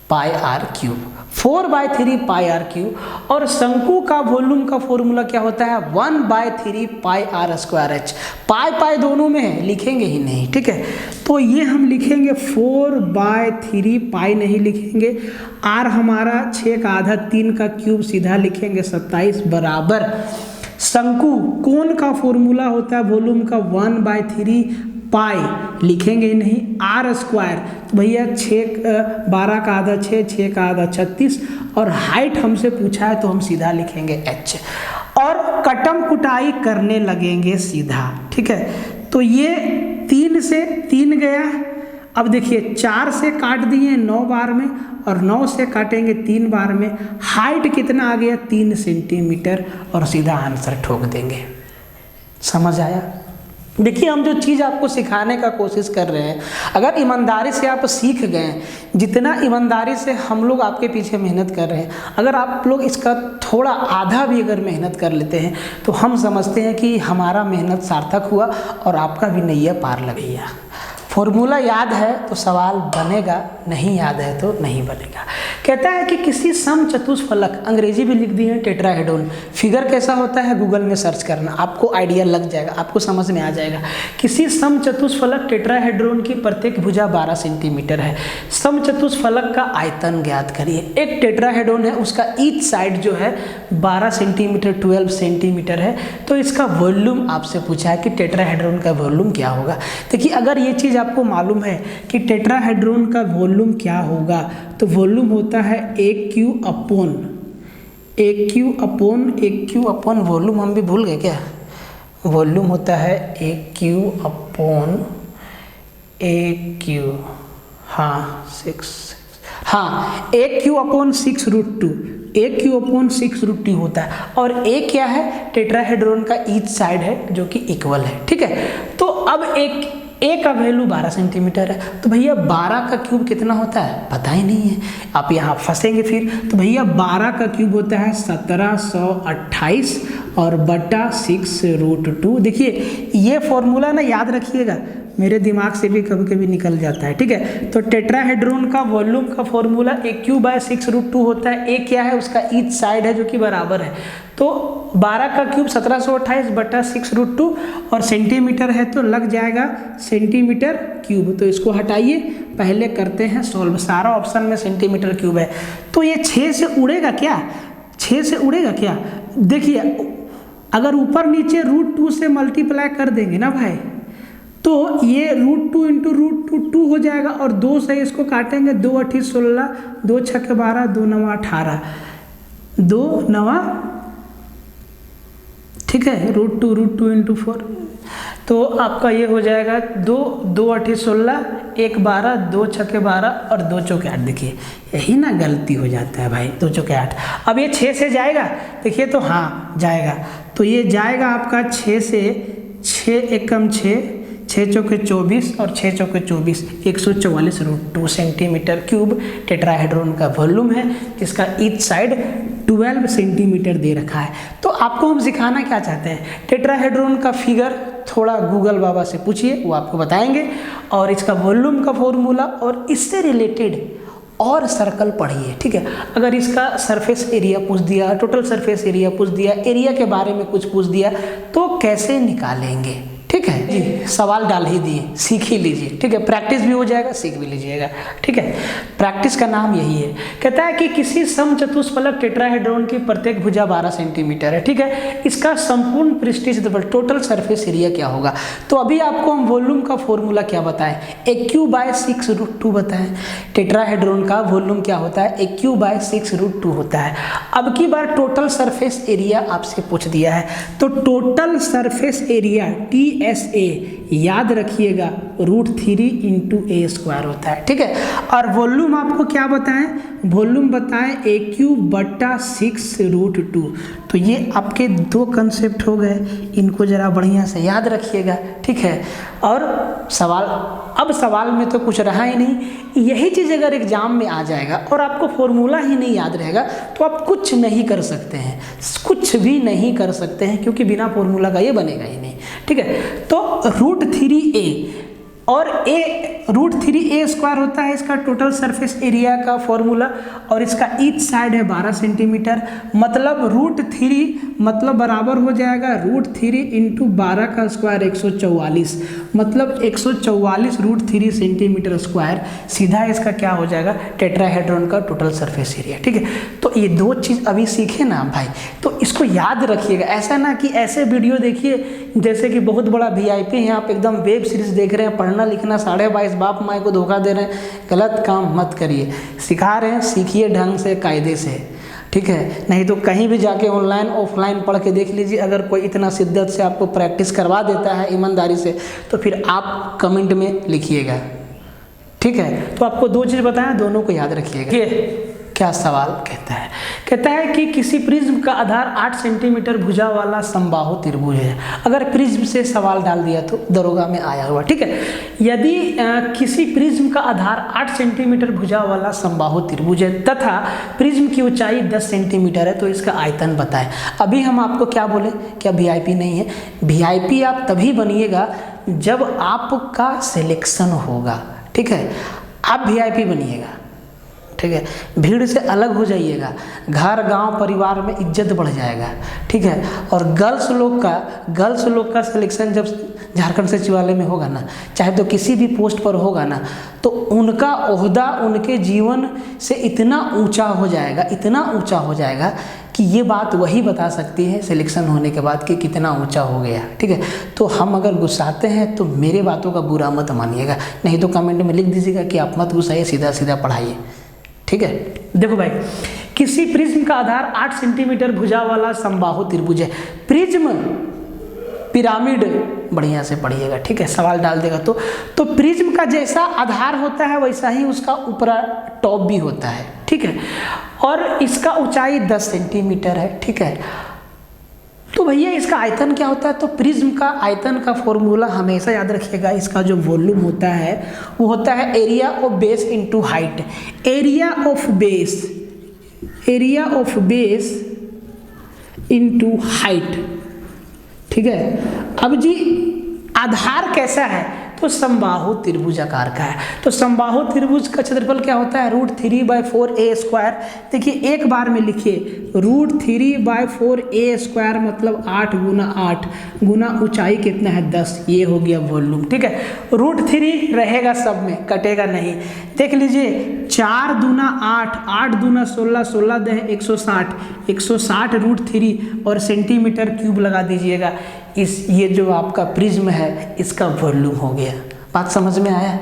pi r cube, 4/3 pi r cube, और शंकु का वॉल्यूम का फॉर्मूला क्या होता है 1/3 पाई आर स्क्वायर एच। पाई दोनों में है, लिखेंगे ही नहीं, ठीक है। तो ये हम लिखेंगे 4/3, पाई नहीं लिखेंगे, आर हमारा 6 का आधा, 3 का क्यूब सीधा लिखेंगे 27 बराबर शंकु, कोन का फॉर्मूला होता है वॉल्यूम का 1/3 पाई, लिखेंगे नहीं, आर स्क्वायर, तो भैया 12 का आधा 6 का आधा 36, और हाइट हमसे पूछा है तो हम सीधा लिखेंगे एच, और कटम कुटाई करने लगेंगे सीधा, ठीक है। तो ये 3 से 3 गया, अब देखिए 4 से काट दिए 9 बार में, और 9 से काटेंगे 3 बार में, हाइट कितना आ गया 3 सेंटीमीटर, और सीधा आंसर ठोक देंगे। समझ आया? देखिए हम जो चीज़ आपको सिखाने का कोशिश कर रहे हैं, अगर ईमानदारी से आप सीख गए, जितना ईमानदारी से हम लोग आपके पीछे मेहनत कर रहे हैं, अगर आप लोग इसका थोड़ा आधा भी अगर मेहनत कर लेते हैं, तो हम समझते हैं कि हमारा मेहनत सार्थक हुआ और आपका भी नैया पार लग गया। फॉर्मूला याद है तो सवाल बनेगा, नहीं याद है तो नहीं बनेगा। कहता है कि किसी समचतुष्फलक, अंग्रेजी भी लिख दी है टेट्राहेड्रॉन, फिगर कैसा होता है गूगल में सर्च करना, आपको आइडिया लग जाएगा, आपको समझ में आ जाएगा। किसी समचतुष्फलक टेट्राहेड्रॉन की प्रत्येक भुजा 12 सेंटीमीटर है, समचतुष्फलक का आयतन ज्ञात करिए। एक टेट्राहेड्रॉन है, उसका ईच साइड जो है 12 सेंटीमीटर 12 सेंटीमीटर है, तो इसका वॉल्यूम आपसे पूछा है कि टेट्राहेड्रॉन का वॉल्यूम क्या होगा। देखिए अगर ये चीज़ आपको मालूम है कि टेट्राहेड्रॉन का वॉल्यूम क्या होगा, तो वॉल्यूम होता है एक क्यू अपॉन वॉल्यूम, हम भी भूल गए क्या, वॉल्यूम होता है एक क्यू अपॉन एक क्यू, हाँ 1 क्यू अपॉन 6√2, 1 क्यू अपॉन 6√2 होता है, और एक क्या है टेट्राहेड्रॉन का ईच साइड है जो कि इक्वल है, ठीक है। तो अब एक का वैल्यू 12 सेंटीमीटर है, तो भैया 12 का क्यूब कितना होता है पता ही नहीं है, आप यहाँ फंसेंगे फिर। तो भैया 12 का क्यूब होता है 1728 और बटा 6√2। देखिए ये फॉर्मूला ना याद रखिएगा, मेरे दिमाग से भी कभी कभी निकल जाता है, ठीक है। तो टेट्राहेड्रॉन का वॉल्यूम का फॉर्मूला एक क्यूब बाय 6√2 होता है, एक क्या है उसका ईच साइड है जो कि बराबर है, तो 12 का क्यूब 1728 बटा 6√2, और सेंटीमीटर है तो लग जाएगा सेंटीमीटर क्यूब। तो इसको हटाइए, पहले करते हैं सॉल्व, सारा ऑप्शन में सेंटीमीटर क्यूब है, तो ये 6 से उड़ेगा क्या, 6 से उड़ेगा क्या? देखिए अगर ऊपर नीचे √2 से मल्टीप्लाई कर देंगे ना भाई, तो ये √2 इंटू √2 हो जाएगा, और 2 से इसको काटेंगे, 2 8 16, 2 6 12, 2 9 18, 2 9, ठीक है, √2 इंटू 4, तो आपका ये हो जाएगा 2 8 16, 1 12, 2 6 12 और 2 4 8। देखिए यही ना गलती हो जाता है भाई, 2 4 8। अब ये 6 से जाएगा, देखिए तो हाँ जाएगा, तो ये जाएगा आपका 6 से, 6 एकम 6, 6 चौके 24 और 6 चौके 24, 144√2 सेंटीमीटर क्यूब टेट्राहेड्रॉन का वॉल्यूम है, जिसका ईच साइड 12 सेंटीमीटर दे रखा है। तो आपको हम सिखाना क्या चाहते हैं, टेट्राहेड्रॉन का फिगर थोड़ा गूगल बाबा से पूछिए, वो आपको बताएंगे, और इसका वॉल्यूम का फॉर्मूला और इससे रिलेटेड और सर्कल पढ़िए, ठीक है। अगर इसका सरफेस एरिया पूछ दिया, टोटल सरफेस एरिया पूछ दिया, एरिया के बारे में कुछ पूछ दिया, तो कैसे निकालेंगे, ठीक। ठीक है जी, सवाल डाल ही दिए, सीख ही लीजिए, ठीक है, प्रैक्टिस भी हो जाएगा, सीख भी लीजिएगा, ठीक है। प्रैक्टिस का नाम यही है। कहता है कि किसी समचतुष्फलक टेट्राहेड्रॉन की प्रत्येक भुजा 12 सेंटीमीटर है, ठीक है, इसका संपूर्ण पृष्ठीय क्षेत्रफल टोटल सरफेस एरिया क्या होगा। तो अभी आपको हम वॉल्यूम का फॉर्मूला क्या बताएं, AQ/6√2 बताएं। टेट्राहेड्रॉन का वॉल्यूम क्या होता है, AQ/6√2 होता है। अब की बार टोटल सरफेस एरिया आपसे पूछ दिया है, तो टोटल सरफेस एरिया TSA याद रखिएगा √3 × A² होता है, ठीक है। और वॉल्यूम आपको क्या बताएं, वॉल्यूम बताएं AQ/6√2। तो ये आपके दो कंसेप्ट हो गए, इनको जरा बढ़िया से याद रखिएगा, ठीक है। और सवाल में तो कुछ रहा ही नहीं, यही चीज़ अगर एग्जाम में आ जाएगा और आपको फॉर्मूला ही नहीं याद रहेगा तो आप कुछ नहीं कर सकते हैं, कुछ भी नहीं कर सकते हैं, क्योंकि बिना फॉर्मूला का ये बनेगा ही नहीं, ठीक है। तो √3A और √3A² होता है इसका टोटल सरफेस एरिया का फॉर्मूला, और इसका ईच साइड है 12 सेंटीमीटर, मतलब √3 मतलब बराबर हो जाएगा √3 × 12² 144, मतलब 144 √3 सेंटीमीटर स्क्वायर सीधा इसका क्या हो जाएगा, टेट्राहेड्रॉन का टोटल सरफेस एरिया, ठीक है। तो ये दो चीज़ अभी सीखे ना भाई, तो इसको याद रखिएगा। ऐसा ना कि ऐसे वीडियो देखिए जैसे कि बहुत बड़ा VIP हैं आप, एकदम वेब सीरीज देख रहे हैं, पढ़ना लिखना 22.5 बाप माई को धोखा दे रहे हैं, गलत काम मत करिए। सिखा रहे हैं, सीखिए ढंग से, कायदे से, ठीक है। नहीं तो कहीं भी जाके ऑनलाइन ऑफलाइन पढ़ के देख लीजिए, अगर कोई इतना शिद्दत से आपको प्रैक्टिस करवा देता है ईमानदारी से, तो फिर आप कमेंट में लिखिएगा, ठीक है। तो आपको दो चीज़ बताएं, दोनों को याद रखिएगा। ये क्या सवाल कहता है कि किसी प्रिज्म का आधार 8 सेंटीमीटर भुजा वाला समबाहु त्रिभुज है। अगर प्रिज्म से सवाल डाल दिया तो दरोगा में आया हुआ, ठीक है। यदि किसी प्रिज्म का आधार 8 सेंटीमीटर भुजा वाला समबाहु त्रिभुज है तथा प्रिज्म की ऊंचाई 10 सेंटीमीटर है, तो इसका आयतन बताएं। अभी हम आपको क्या बोले, क्या VIP नहीं है? VIP आप तभी बनिएगा जब आपका सिलेक्शन होगा, ठीक है। आप VIP बनिएगा, ठीक है। भीड़ से अलग हो जाइएगा, घर गांव परिवार में इज्जत बढ़ जाएगा, ठीक है। और गर्ल्स लोग का सिलेक्शन जब झारखंड सचिवालय में होगा ना, चाहे तो किसी भी पोस्ट पर होगा ना, तो उनका ओहदा उनके जीवन से इतना ऊंचा हो जाएगा कि ये बात वही बता सकती है सिलेक्शन होने के बाद कि कितना ऊंचा हो गया, ठीक है। तो हम अगर गुस्साते हैं तो मेरे बातों का बुरा मत मानिएगा, नहीं तो कमेंट में लिख दीजिएगा कि आप मत गुस्साइए, सीधा सीधा पढ़ाइए, ठीक है। देखो भाई, किसी प्रिज्म का आधार 8 सेंटीमीटर भुजा वाला समबाहु त्रिभुज है। प्रिज्म पिरामिड बढ़िया से पढ़िएगा, ठीक है। सवाल डाल देगा तो प्रिज्म का जैसा आधार होता है वैसा ही उसका ऊपरा टॉप भी होता है, ठीक है। और इसका ऊंचाई 10 सेंटीमीटर है, ठीक है। तो भैया इसका आयतन क्या होता है, तो प्रिज्म का आयतन का फॉर्मूला हमेशा याद रखिएगा। इसका जो वॉल्यूम होता है वो होता है area of base into height. Area of base into height, ठीक है। अब जी आधार कैसा है, तो समबाहु त्रिभुज आकार का है। तो समबाहु त्रिभुज का क्षेत्रफल क्या होता है, √3/4A²। देखिए एक बार में लिखिए, √3/4A² मतलब 8 × 8 गुना ऊंचाई कितना है 10, ये हो गया वॉल्यूम, ठीक है। √3 रहेगा सब में, कटेगा नहीं। देख लीजिए 4 दूना 8, 8 दूना 16, 16 दे 160, 160 √3 और सेंटीमीटर क्यूब लगा दीजिएगा। ये जो आपका प्रिज्म है इसका वॉल्यूम हो गया। बात समझ में आया?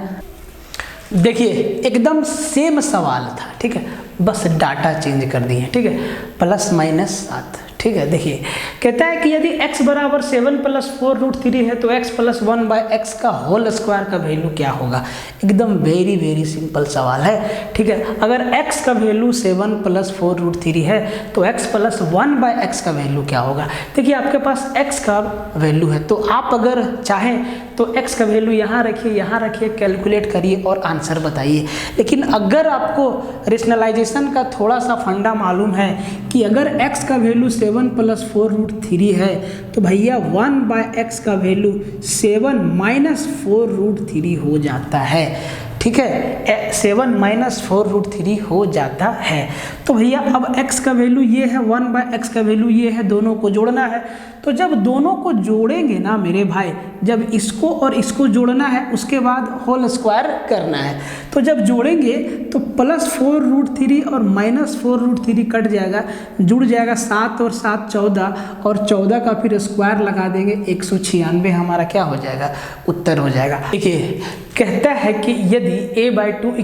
देखिए एकदम सेम सवाल था, ठीक है, बस डाटा चेंज कर दिए, ठीक है, +-7, ठीक है। देखिए कहता है कि यदि x बराबर 7 + 4 √3 है तो x + 1/x का होल स्क्वायर का वैल्यू क्या होगा। एकदम वेरी सिंपल सवाल है, ठीक है। अगर x का वैल्यू 7 + 4 √3 है तो x + 1/x का वैल्यू क्या होगा। देखिए आपके पास x का वैल्यू है, तो आप अगर चाहें तो x का वैल्यू यहाँ रखिए, कैलकुलेट करिए और आंसर बताइए। लेकिन अगर आपको रेशनलाइजेशन का थोड़ा सा फंडा मालूम है कि अगर x का वैल्यू 7 + 4 √3 है तो भैया 1/x का वैल्यू 7 - 4 √3 हो जाता है, ठीक है। 7 - 4 √3 हो जाता है। तो भैया अब x का वैल्यू ये है, 1/x का वैल्यू ये है, दोनों को जोड़ना है। तो जब दोनों को जोड़ेंगे ना मेरे भाई, जब इसको और इसको जोड़ना है उसके बाद होल स्क्वायर करना है, तो जब जोड़ेंगे तो +4√3 और -4√3 कट जाएगा, जुड़ जाएगा 7 और 7 14, और 14 का फिर स्क्वायर लगा देंगे 196 हमारा क्या हो जाएगा, उत्तर हो जाएगा। देखिए कहता है कि यदि a/2 =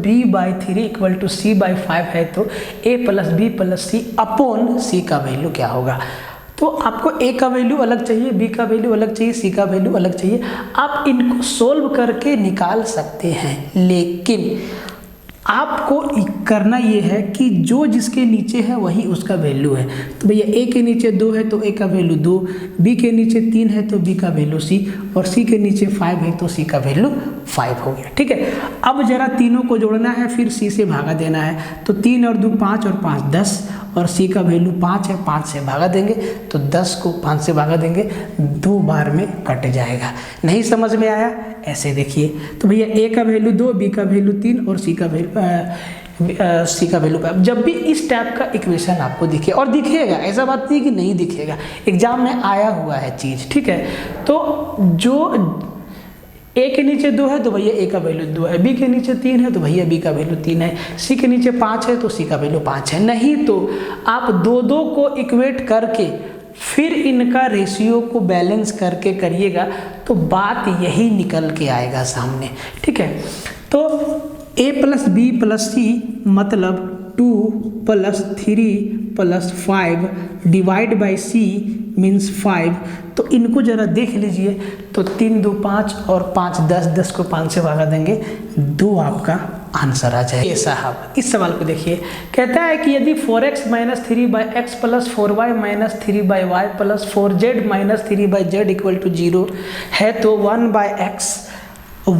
b/3 = c/5 है तो a + b + c upon c का वैल्यू क्या होगा। तो आपको a का वैल्यू अलग चाहिए, b का वैल्यू अलग चाहिए, c का वैल्यू अलग चाहिए। आप इनको सोल्व करके निकाल सकते हैं, लेकिन आपको करना ये है कि जो जिसके नीचे है वही उसका वैल्यू है। तो भैया a के नीचे 2 है तो a का वैल्यू 2, b के नीचे 3 है तो b का वैल्यू c, और c के नीचे 5 है तो c का वैल्यू 5 हो गया। ठीक है, अब जरा तीनों को जोड़ना है, फिर c से भागा देना है। तो 3 और 2 5 और 5 10, और c का वैल्यू 5 है, 5 से भागा देंगे तो 10 को 5 से भागा देंगे, 2 बार में कट जाएगा। नहीं समझ में आया, ऐसे देखिए। तो भैया a का वैल्यू 2, b का वैल्यू 3 और c का वैल्यू 5। जब भी इस टाइप का इक्वेशन आपको दिखे, और दिखेगा, ऐसा बात नहीं कि नहीं दिखेगा, एग्जाम में आया हुआ है चीज़, ठीक है। तो जो a के नीचे 2 है तो भैया a का वैल्यू 2 है, b के नीचे 3 है तो भैया b का वैल्यू 3 है, c के नीचे 5 है तो c का वैल्यू 5 है। नहीं तो आप दो को इक्वेट करके फिर इनका रेशियो को बैलेंस करके करिएगा तो बात यही निकल के आएगा सामने। ठीक है, तो a + b + c मतलब 2 + 3 + 5 डिवाइड बाई c मीन्स 5। तो इनको जरा देख लीजिए, तो 3 2 5 और 5 10, 10 को 5 से भागा देंगे, 2 आपका आंसर आ जाएगा। ये साहब इस सवाल को देखिए, कहता है कि यदि 4x - 3/x + 4y - 3/y + 4z - 3/z = 0 है तो 1/x +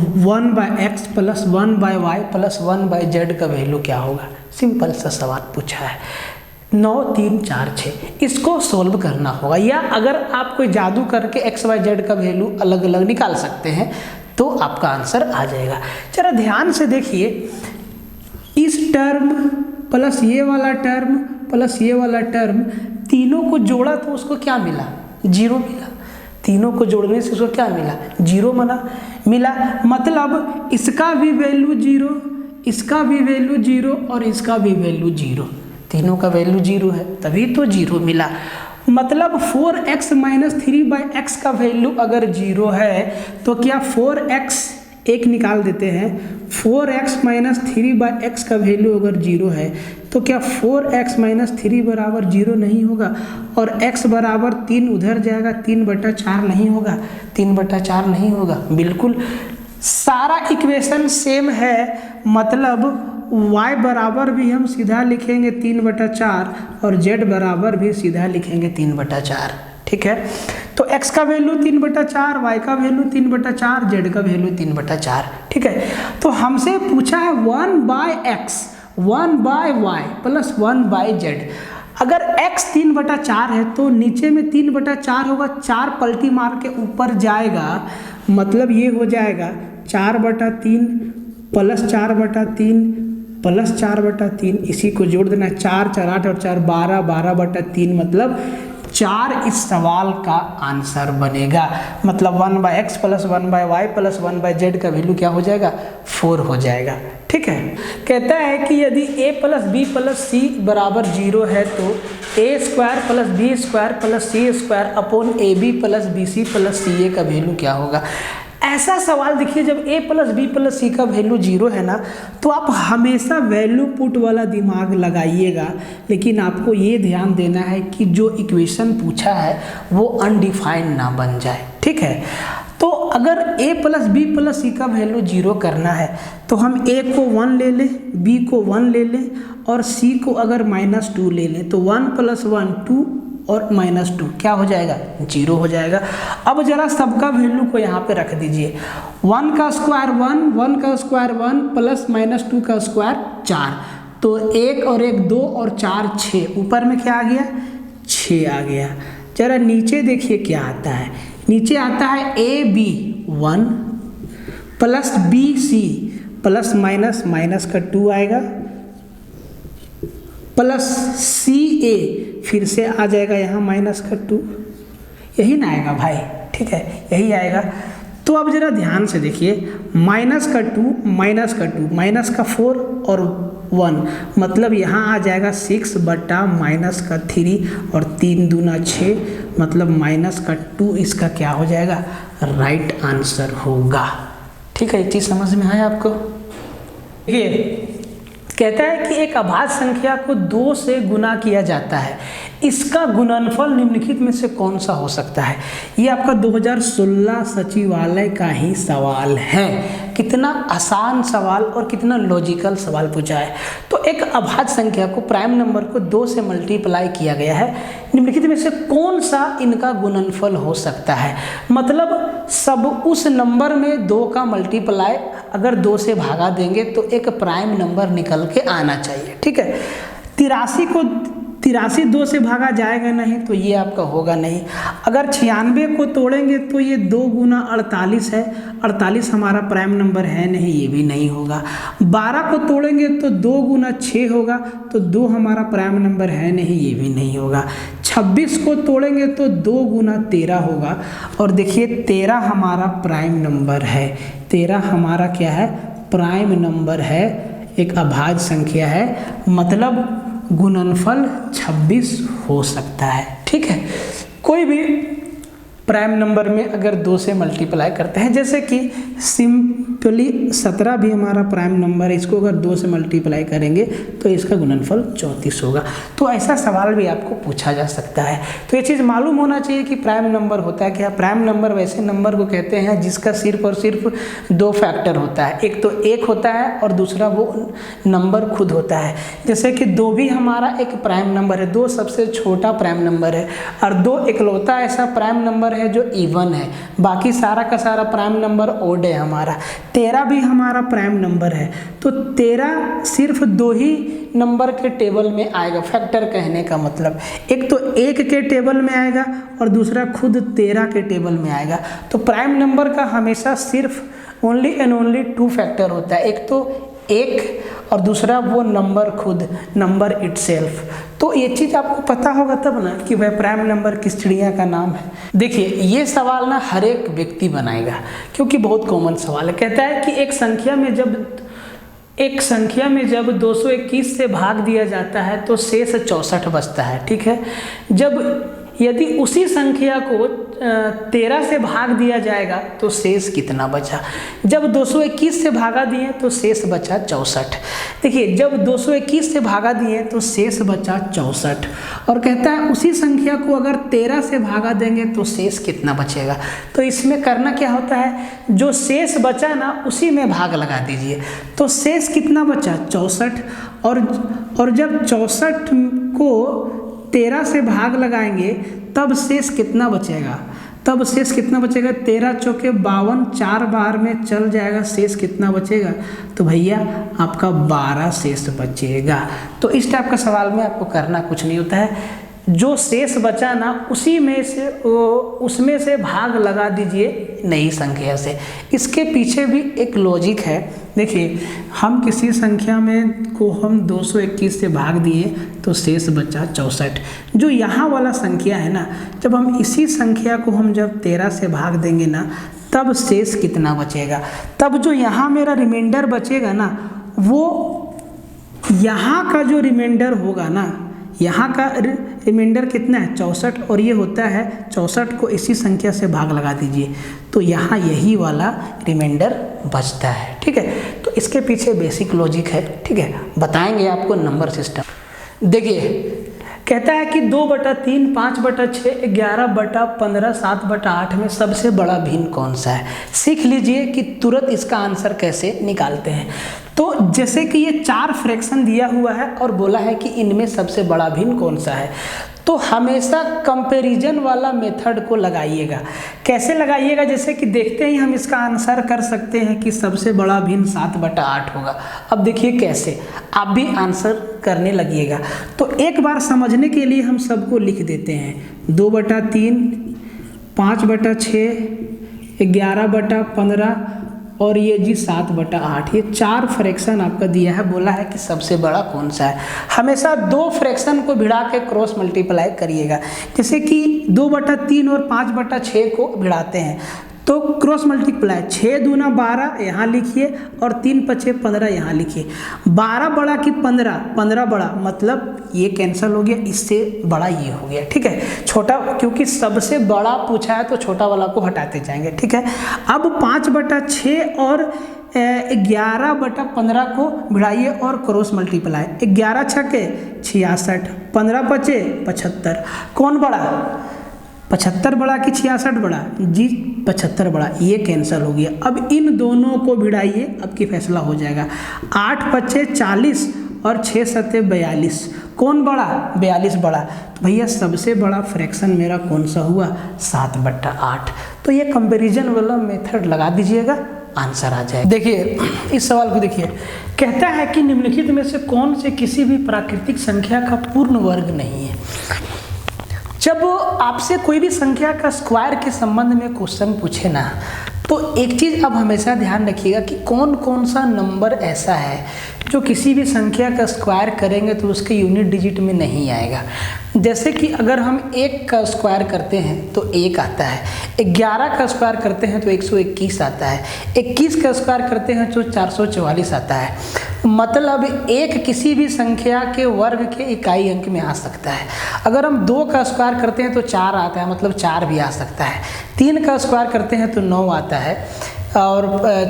1/y + 1/z का वैल्यू क्या होगा। सिंपल सा सवाल पूछा है, 9 3 4 6 इसको सोल्व करना होगा, या अगर आप कोई जादू करके x y z का वैल्यू अलग अलग निकाल सकते हैं तो आपका आंसर आ जाएगा। जरा ध्यान से देखिए, इस टर्म प्लस ये वाला टर्म प्लस ये वाला टर्म तीनों को जोड़ा तो उसको क्या मिला, 0 मिला। तीनों को जोड़ने से उसको क्या मिला, 0 मिला। मतलब इसका भी वैल्यू 0, इसका भी वैल्यू 0 और इसका भी वैल्यू 0, तीनों का वैल्यू 0 है तभी तो 0 मिला। मतलब 4x - 3/x का वैल्यू अगर 0 है तो क्या 4x एक निकाल देते हैं, 4x - 3/x का वैल्यू अगर 0 है तो क्या 4x - 3 बराबर 0 नहीं होगा, और x बराबर 3 उधर जाएगा, 3/4 नहीं होगा, 3/4 नहीं होगा। बिल्कुल सारा इक्वेशन सेम है, मतलब y बराबर भी हम सीधा लिखेंगे 3/4 और z बराबर भी सीधा लिखेंगे 3/4। ठीक है, तो x का वैल्यू 3/4, y का वैल्यू 3/4, z का वैल्यू 3/4। ठीक है, तो हमसे पूछा है 1/x 1/y + 1/z। अगर x 3/4 है तो नीचे में 3/4 होगा, 4 पलटी मार के ऊपर जाएगा, मतलब ये हो जाएगा 4/3 + 4/3 + 4/3, इसी को जोड़ देना, 4 4 8 और 4 12, 12/3 मतलब 4 इस सवाल का आंसर बनेगा। मतलब 1/x + 1/y + 1/z का वैल्यू क्या हो जाएगा, 4 हो जाएगा। ठीक है, कहता है कि यदि a + b + c बराबर 0 है तो a² + b² + c² upon ab + bc + ca का वैल्यू क्या होगा। ऐसा सवाल देखिए, जब a + b + c का वैल्यू 0 है ना, तो आप हमेशा वैल्यू पुट वाला दिमाग लगाइएगा, लेकिन आपको ये ध्यान देना है कि जो इक्वेशन पूछा है वो अनडिफाइंड ना बन जाए। ठीक है, तो अगर a + b + c का वैल्यू 0 करना है तो हम a को 1 ले लें, b को 1 ले लें और c को अगर -2 ले लें, तो 1 + 1 2 और -2 क्या हो जाएगा, 0 हो जाएगा। अब जरा सबका वैल्यू को यहाँ पे रख दीजिए, 1 का स्क्वायर 1, 1 का स्क्वायर 1 + -2 का स्क्वायर 4, तो 1 और 1 2 और 4 6, ऊपर में क्या आ गया, 6 आ गया। जरा नीचे देखिए क्या आता है, नीचे आता है AB 1 + BC + का 2 आएगा + CA, फिर से आ जाएगा यहाँ -2 यही ना आएगा भाई, ठीक है, यही आएगा। तो अब जरा ध्यान से देखिए, माइनस का 2 माइनस का 2 माइनस का 4 और 1, मतलब यहाँ आ जाएगा 6 बटा माइनस का 3 और 3 दूना 6, मतलब माइनस का 2 इसका क्या हो जाएगा, राइट आंसर होगा। ठीक है, ये चीज़ समझ में आया आपको। देखिए कहता है कि एक अभाज्य संख्या को 2 से गुना किया जाता है, इसका गुणनफल निम्नलिखित में से कौन सा हो सकता है। ये आपका 2016 सचिवालय का ही सवाल है। कितना आसान सवाल और कितना लॉजिकल सवाल पूछा है। तो एक अभाज्य संख्या को, प्राइम नंबर को 2 से मल्टीप्लाई किया गया है, निम्नलिखित में से कौन सा इनका गुणनफल हो सकता है। मतलब सब उस नंबर में 2 का मल्टीप्लाई अगर 2 से भागा देंगे तो एक प्राइम नंबर निकल के आना चाहिए। ठीक है, 83 2 से भागा जाएगा नहीं तो ये आपका होगा नहीं। अगर 96 को तोड़ेंगे तो ये 2 गुना 48 है, 48 हमारा प्राइम नंबर है नहीं, ये भी नहीं होगा। 12 को तोड़ेंगे तो 2 गुना 6 होगा, तो 2 हमारा प्राइम नंबर है नहीं, ये भी नहीं होगा। 26 को तोड़ेंगे तो 2 गुना 13 होगा, और देखिए 13 हमारा प्राइम नंबर है। 13 हमारा क्या है, प्राइम नंबर है, एक अभाज्य संख्या है, मतलब गुणनफल 26 हो सकता है। ठीक है, कोई भी प्राइम नंबर में अगर 2 से मल्टीप्लाई करते हैं, जैसे कि सिंपली 17 भी हमारा प्राइम नंबर है, इसको अगर 2 से मल्टीप्लाई करेंगे तो इसका गुणनफल 34 होगा। तो ऐसा सवाल भी आपको पूछा जा सकता है। तो ये चीज़ मालूम होना चाहिए कि प्राइम नंबर होता है क्या। प्राइम नंबर वैसे नंबर को कहते हैं जिसका सिर्फ और सिर्फ 2 फैक्टर होता है, एक तो 1 होता है और दूसरा वो नंबर खुद होता है। जैसे कि 2 भी हमारा एक प्राइम नंबर है, 2 सबसे छोटा प्राइम नंबर है, और 2 इकलौता ऐसा प्राइम नंबर है जो इवन है, बाकी सारा का सारा प्राइम नंबर ओड है हमारा। 13 भी हमारा प्राइम नंबर है, तो 13 सिर्फ 2 ही नंबर के टेबल में आएगा। फैक्टर कहने का मतलब एक तो 1 के टेबल में आएगा और दूसरा खुद 13 के टेबल में आएगा। तो प्राइम नंबर का हमेशा सिर्फ ओनली एंड ओनली 2 फैक्टर होता है, एक तो 1 और दूसरा वो नंबर खुद, नंबर इटसेल्फ। तो ये चीज़ आपको पता होगा तब ना कि वह प्राइम नंबर किस चिड़िया का नाम है। देखिए ये सवाल ना हर एक व्यक्ति बनाएगा क्योंकि बहुत कॉमन सवाल है। कहता है कि एक संख्या में जब 221 से भाग दिया जाता है तो शेष 64 बचता है। ठीक है, यदि उसी संख्या को 13 से भाग दिया जाएगा तो शेष कितना बचा। जब 221 से भागा दिए तो शेष बचा 64। देखिए जब 221 से भागा दिए तो शेष बचा 64, और कहता है उसी संख्या को अगर 13 से भागा देंगे तो शेष कितना बचेगा। तो इसमें करना क्या होता है, जो शेष बचा ना उसी में भाग लगा दीजिए। तो शेष कितना बचा 64, और जब 64 को 13 से भाग लगाएंगे तब शेष कितना बचेगा, 13 चौके 52, 4 बार में चल जाएगा, शेष कितना बचेगा, तो भैया आपका 12 शेष बचेगा। तो इस टाइप का सवाल में आपको करना कुछ नहीं होता है, जो शेष बचा ना उसमें से भाग लगा दीजिए नई संख्या से। इसके पीछे भी एक लॉजिक है। देखिए हम किसी संख्या को हम 221 से भाग दिए तो शेष बचा 64। जो यहाँ वाला संख्या है ना, जब हम इसी संख्या को हम जब 13 से भाग देंगे ना तब शेष कितना बचेगा, तब जो यहाँ मेरा रिमाइंडर बचेगा ना, वो यहाँ का जो रिमाइंडर होगा ना, यहाँ का रिमाइंडर कितना है 64, और ये होता है 64 को इसी संख्या से भाग लगा दीजिए तो यहाँ यही वाला रिमाइंडर बचता है। ठीक है, तो इसके पीछे बेसिक लॉजिक है। ठीक है, बताएंगे आपको नंबर सिस्टम। देखिए कहता है कि 2/3, 5/6, 11/15, 7/8 में सबसे बड़ा भिन्न कौन सा है। सीख लीजिए कि तुरंत इसका आंसर कैसे निकालते हैं। तो जैसे कि ये 4 फ्रैक्शन दिया हुआ है और बोला है कि इनमें सबसे बड़ा भिन्न कौन सा है, तो हमेशा कंपैरिजन वाला मेथड को लगाइएगा। कैसे लगाइएगा, जैसे कि देखते ही हम इसका आंसर कर सकते हैं कि सबसे बड़ा भिन्न 7/8 होगा। अब देखिए कैसे, आप भी आंसर करने लगिएगा। तो एक बार समझने के लिए हम सबको लिख देते हैं 2/3, 5/6, 11/15 और ये जी 7/8। ये 4 फ्रैक्शन आपका दिया है, बोला है कि सबसे बड़ा कौन सा है। हमेशा 2 फ्रैक्शन को भिड़ा के क्रॉस मल्टीप्लाई करिएगा, जैसे कि 2/3 और 5/6 को भिड़ाते हैं तो क्रॉस मल्टीप्लाई 6 दूना 12 यहाँ लिखिए और 3×5 15 यहाँ लिखिए। 12 बड़ा कि 15, 15 बड़ा, मतलब ये कैंसिल हो गया, इससे बड़ा ये हो गया, ठीक है। छोटा, क्योंकि सबसे बड़ा पूछा है तो छोटा वाला को हटाते जाएंगे, ठीक है। अब 5/6 और 11/15 को भिड़ाइए और क्रॉस मल्टीप्लाई। 11 छके 66, 15 बचे 75। कौन बड़ा, 75 बड़ा कि 66 बड़ा? जी 75 बड़ा, ये कैंसिल हो गया। अब इन दोनों को भिड़ाइए, अब की फैसला हो जाएगा। 8×5 40 और 6×7 42। कौन बड़ा? 42 बड़ा। तो भैया सबसे बड़ा फ्रैक्शन मेरा कौन सा हुआ? 7/8। तो ये कंपैरिजन वाला मेथड लगा दीजिएगा, आंसर आ जाए। देखिए इस सवाल को देखिए, कहता है कि निम्नलिखित में से कौन से किसी भी प्राकृतिक संख्या का पूर्ण वर्ग नहीं है। जब आपसे कोई भी संख्या का स्क्वायर के संबंध में क्वेश्चन पूछे ना, तो एक चीज़ अब हमेशा ध्यान रखिएगा कि कौन कौन सा नंबर ऐसा है जो किसी भी संख्या का स्क्वायर करेंगे तो उसके यूनिट डिजिट में नहीं आएगा। जैसे कि अगर हम 1 का स्क्वायर करते हैं तो 1 आता है, 11 का स्क्वायर करते हैं तो 121 आता है, 21 का स्क्वायर करते हैं तो 444 आता है। मतलब 1 किसी भी संख्या के वर्ग के इकाई अंक में आ सकता है। अगर हम 2 का स्क्वायर करते हैं तो 4 आता है, मतलब 4 भी आ सकता है। 3 का स्क्वायर करते हैं तो 9 आता है, और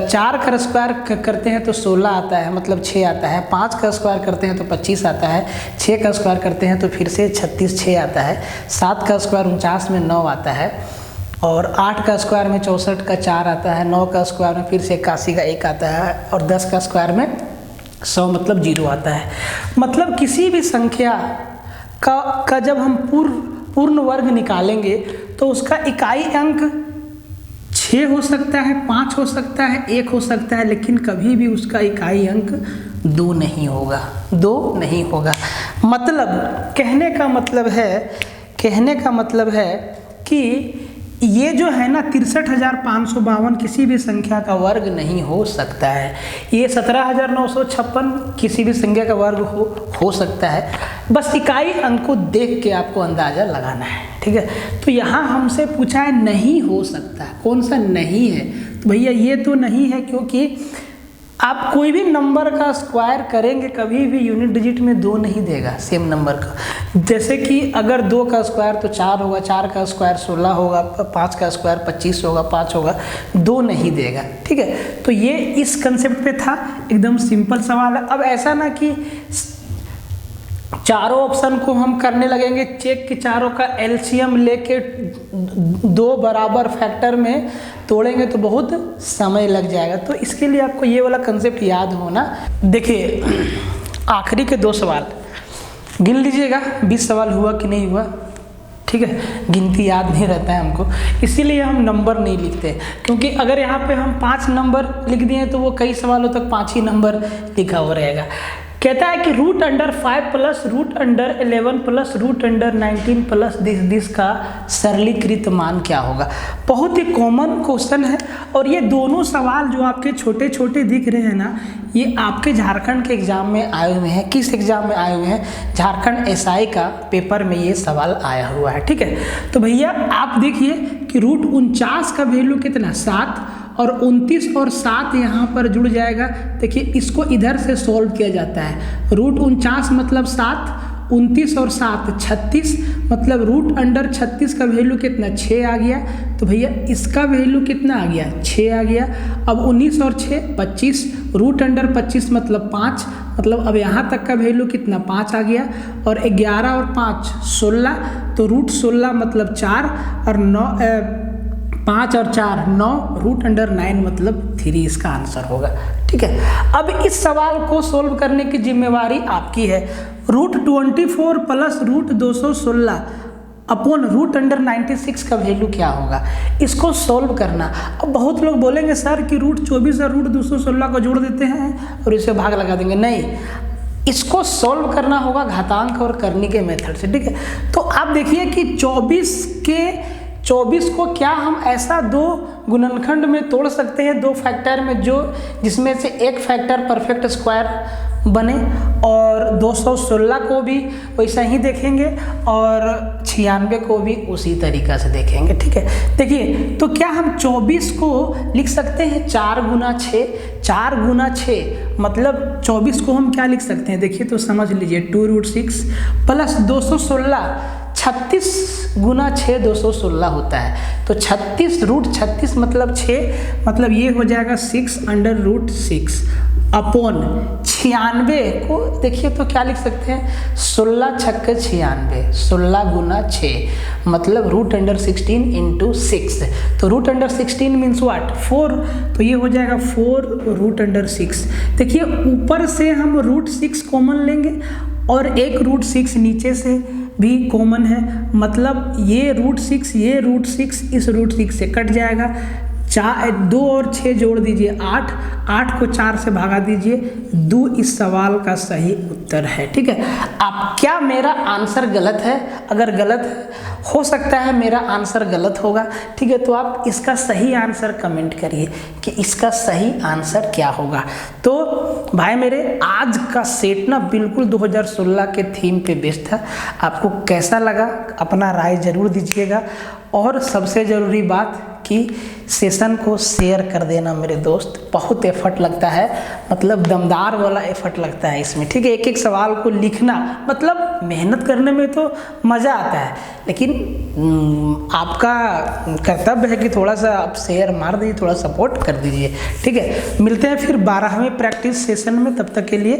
4 का स्क्वायर करते हैं तो 16 आता है, मतलब 6 आता है। 5 का स्क्वायर करते हैं तो 25 आता है, 6 का स्क्वायर करते हैं तो फिर से 36 6 आता है, 7 का स्क्वायर 49 में 9 आता है, और 8 का स्क्वायर में 64 का 4 आता है, 9 का स्क्वायर में फिर से 81 का 1 आता है, और 10 का स्क्वायर में 100 मतलब 0 आता है। मतलब किसी भी संख्या का जब हम पूर्ण वर्ग निकालेंगे तो उसका इकाई अंक 6 हो सकता है, 5 हो सकता है, 1 हो सकता है, लेकिन कभी भी उसका इकाई अंक 2 नहीं होगा, 2 नहीं होगा। मतलब कहने का मतलब है कि ये जो है ना 63,552 किसी भी संख्या का वर्ग नहीं हो सकता है। ये 17,956 किसी भी संख्या का वर्ग हो सकता है। बस इकाई अंक को देख के आपको अंदाज़ा लगाना है, ठीक है। तो यहाँ हमसे पूछा है नहीं हो सकता, कौन सा नहीं है? तो भैया ये तो नहीं है, क्योंकि आप कोई भी नंबर का स्क्वायर करेंगे कभी भी यूनिट डिजिट में 2 नहीं देगा सेम नंबर का। जैसे कि अगर 2 का स्क्वायर तो 4 होगा, 4 का स्क्वायर 16 होगा, 5 का स्क्वायर 25 होगा, 5 होगा, 2 नहीं देगा, ठीक है। तो ये इस कंसेप्ट पे था, एकदम सिंपल सवाल है। अब ऐसा ना कि चारों ऑप्शन को हम करने लगेंगे चेक कि चारों का एलसीएम लेके 2 बराबर फैक्टर में तोड़ेंगे तो बहुत समय लग जाएगा। तो इसके लिए आपको ये वाला कंसेप्ट याद होना। देखिए आखिरी के 2 सवाल गिन लीजिएगा, 20 सवाल हुआ कि नहीं हुआ, ठीक है। गिनती याद नहीं रहता है हमको, इसीलिए हम नंबर नहीं लिखते, क्योंकि अगर यहाँ पे हम 5 नंबर लिख दिए तो वो कई सवालों तक 5 ही नंबर लिखा हुआ रहेगा। कहता है कि √5 प्लस √11 प्लस √19 प्लस दिस का सरलीकृत मान क्या होगा। बहुत ही कॉमन क्वेश्चन है, और ये दोनों सवाल जो आपके छोटे छोटे दिख रहे हैं ना, ये आपके झारखंड के एग्जाम में आए हुए हैं। किस एग्जाम में आए हुए हैं? झारखंड एसआई का पेपर में ये सवाल आया हुआ है, ठीक है। तो भैया आप देखिए कि √49 का वैल्यू कितना? 7, और 29 और 7 यहाँ पर जुड़ जाएगा। देखिए इसको इधर से सॉल्व किया जाता है। √49 मतलब 7, 29 और 7 36, मतलब √36 का वैल्यू कितना? 6 आ गया। तो भैया इसका वैल्यू कितना आ गया? 6 आ गया। अब 19 और 6 25, √25 मतलब 5, मतलब अब यहाँ तक का वैल्यू कितना? 5 आ गया। और 11 और 5 16, तो √16 मतलब 4, और 5 और 4 9, √9 मतलब 3 इसका आंसर होगा, ठीक है। अब इस सवाल को सोल्व करने की जिम्मेवारी आपकी है। √24 प्लस √216 अपॉन √96 का वैल्यू क्या होगा, इसको सोल्व करना। अब बहुत लोग बोलेंगे सर कि √24 और √216 को जोड़ देते हैं और इसे भाग लगा देंगे। नहीं, इसको सोल्व करना होगा घातांक और करनी के मेथड से, ठीक है। तो आप देखिए कि 24 के 24 को क्या हम ऐसा दो गुणनखंड में तोड़ सकते हैं, दो फैक्टर में, जो जिसमें से एक फैक्टर परफेक्ट स्क्वायर बने, और 216 को भी वैसा ही देखेंगे और 96 को भी उसी तरीक़ा से देखेंगे। ठीक है, देखिए तो क्या हम 24 को लिख सकते हैं 4 गुना 6। 4 गुना 6 मतलब 24 को हम क्या लिख सकते हैं, देखिए तो समझ लीजिए 2√6 प्लस 216, 36 गुना 6 216 होता है। तो 36√36 मतलब 6, मतलब ये हो जाएगा 6√6 अपॉन 96 को देखिए तो क्या लिख सकते हैं, 16 छक्के 96, 16 गुना 6 मतलब √16 इंटू 6। तो √16 मीन्स व्हाट, 4, तो ये हो जाएगा 4√6। देखिए ऊपर से हम √6 कॉमन लेंगे और एक √6 नीचे से भी कॉमन है, मतलब ये √6 ये √6 इस √6 से कट जाएगा। 2 और 6 जोड़ दीजिए 8, 8 को 4 से भागा दीजिए, 2 इस सवाल का सही उत्तर है। ठीक है, अब क्या मेरा आंसर गलत है? अगर गलत है, हो सकता है मेरा आंसर गलत होगा, ठीक है, तो आप इसका सही आंसर कमेंट करिए कि इसका सही आंसर क्या होगा। तो भाई मेरे आज का सेट ना बिल्कुल 2016 के थीम पे बेस्ड था। आपको कैसा लगा अपना राय जरूर दीजिएगा, और सबसे ज़रूरी बात कि सेशन को शेयर कर देना मेरे दोस्त। बहुत एफर्ट लगता है, मतलब दमदार वाला एफर्ट लगता है इसमें। ठीक है, एक एक सवाल को लिखना, मतलब मेहनत करने में तो मज़ा आता है, लेकिन आपका कर्तव्य है कि थोड़ा सा आप शेयर मार दीजिए, थोड़ा सपोर्ट कर दीजिए। ठीक है, मिलते हैं फिर 12वें प्रैक्टिस सेशन में, तब तक के लिए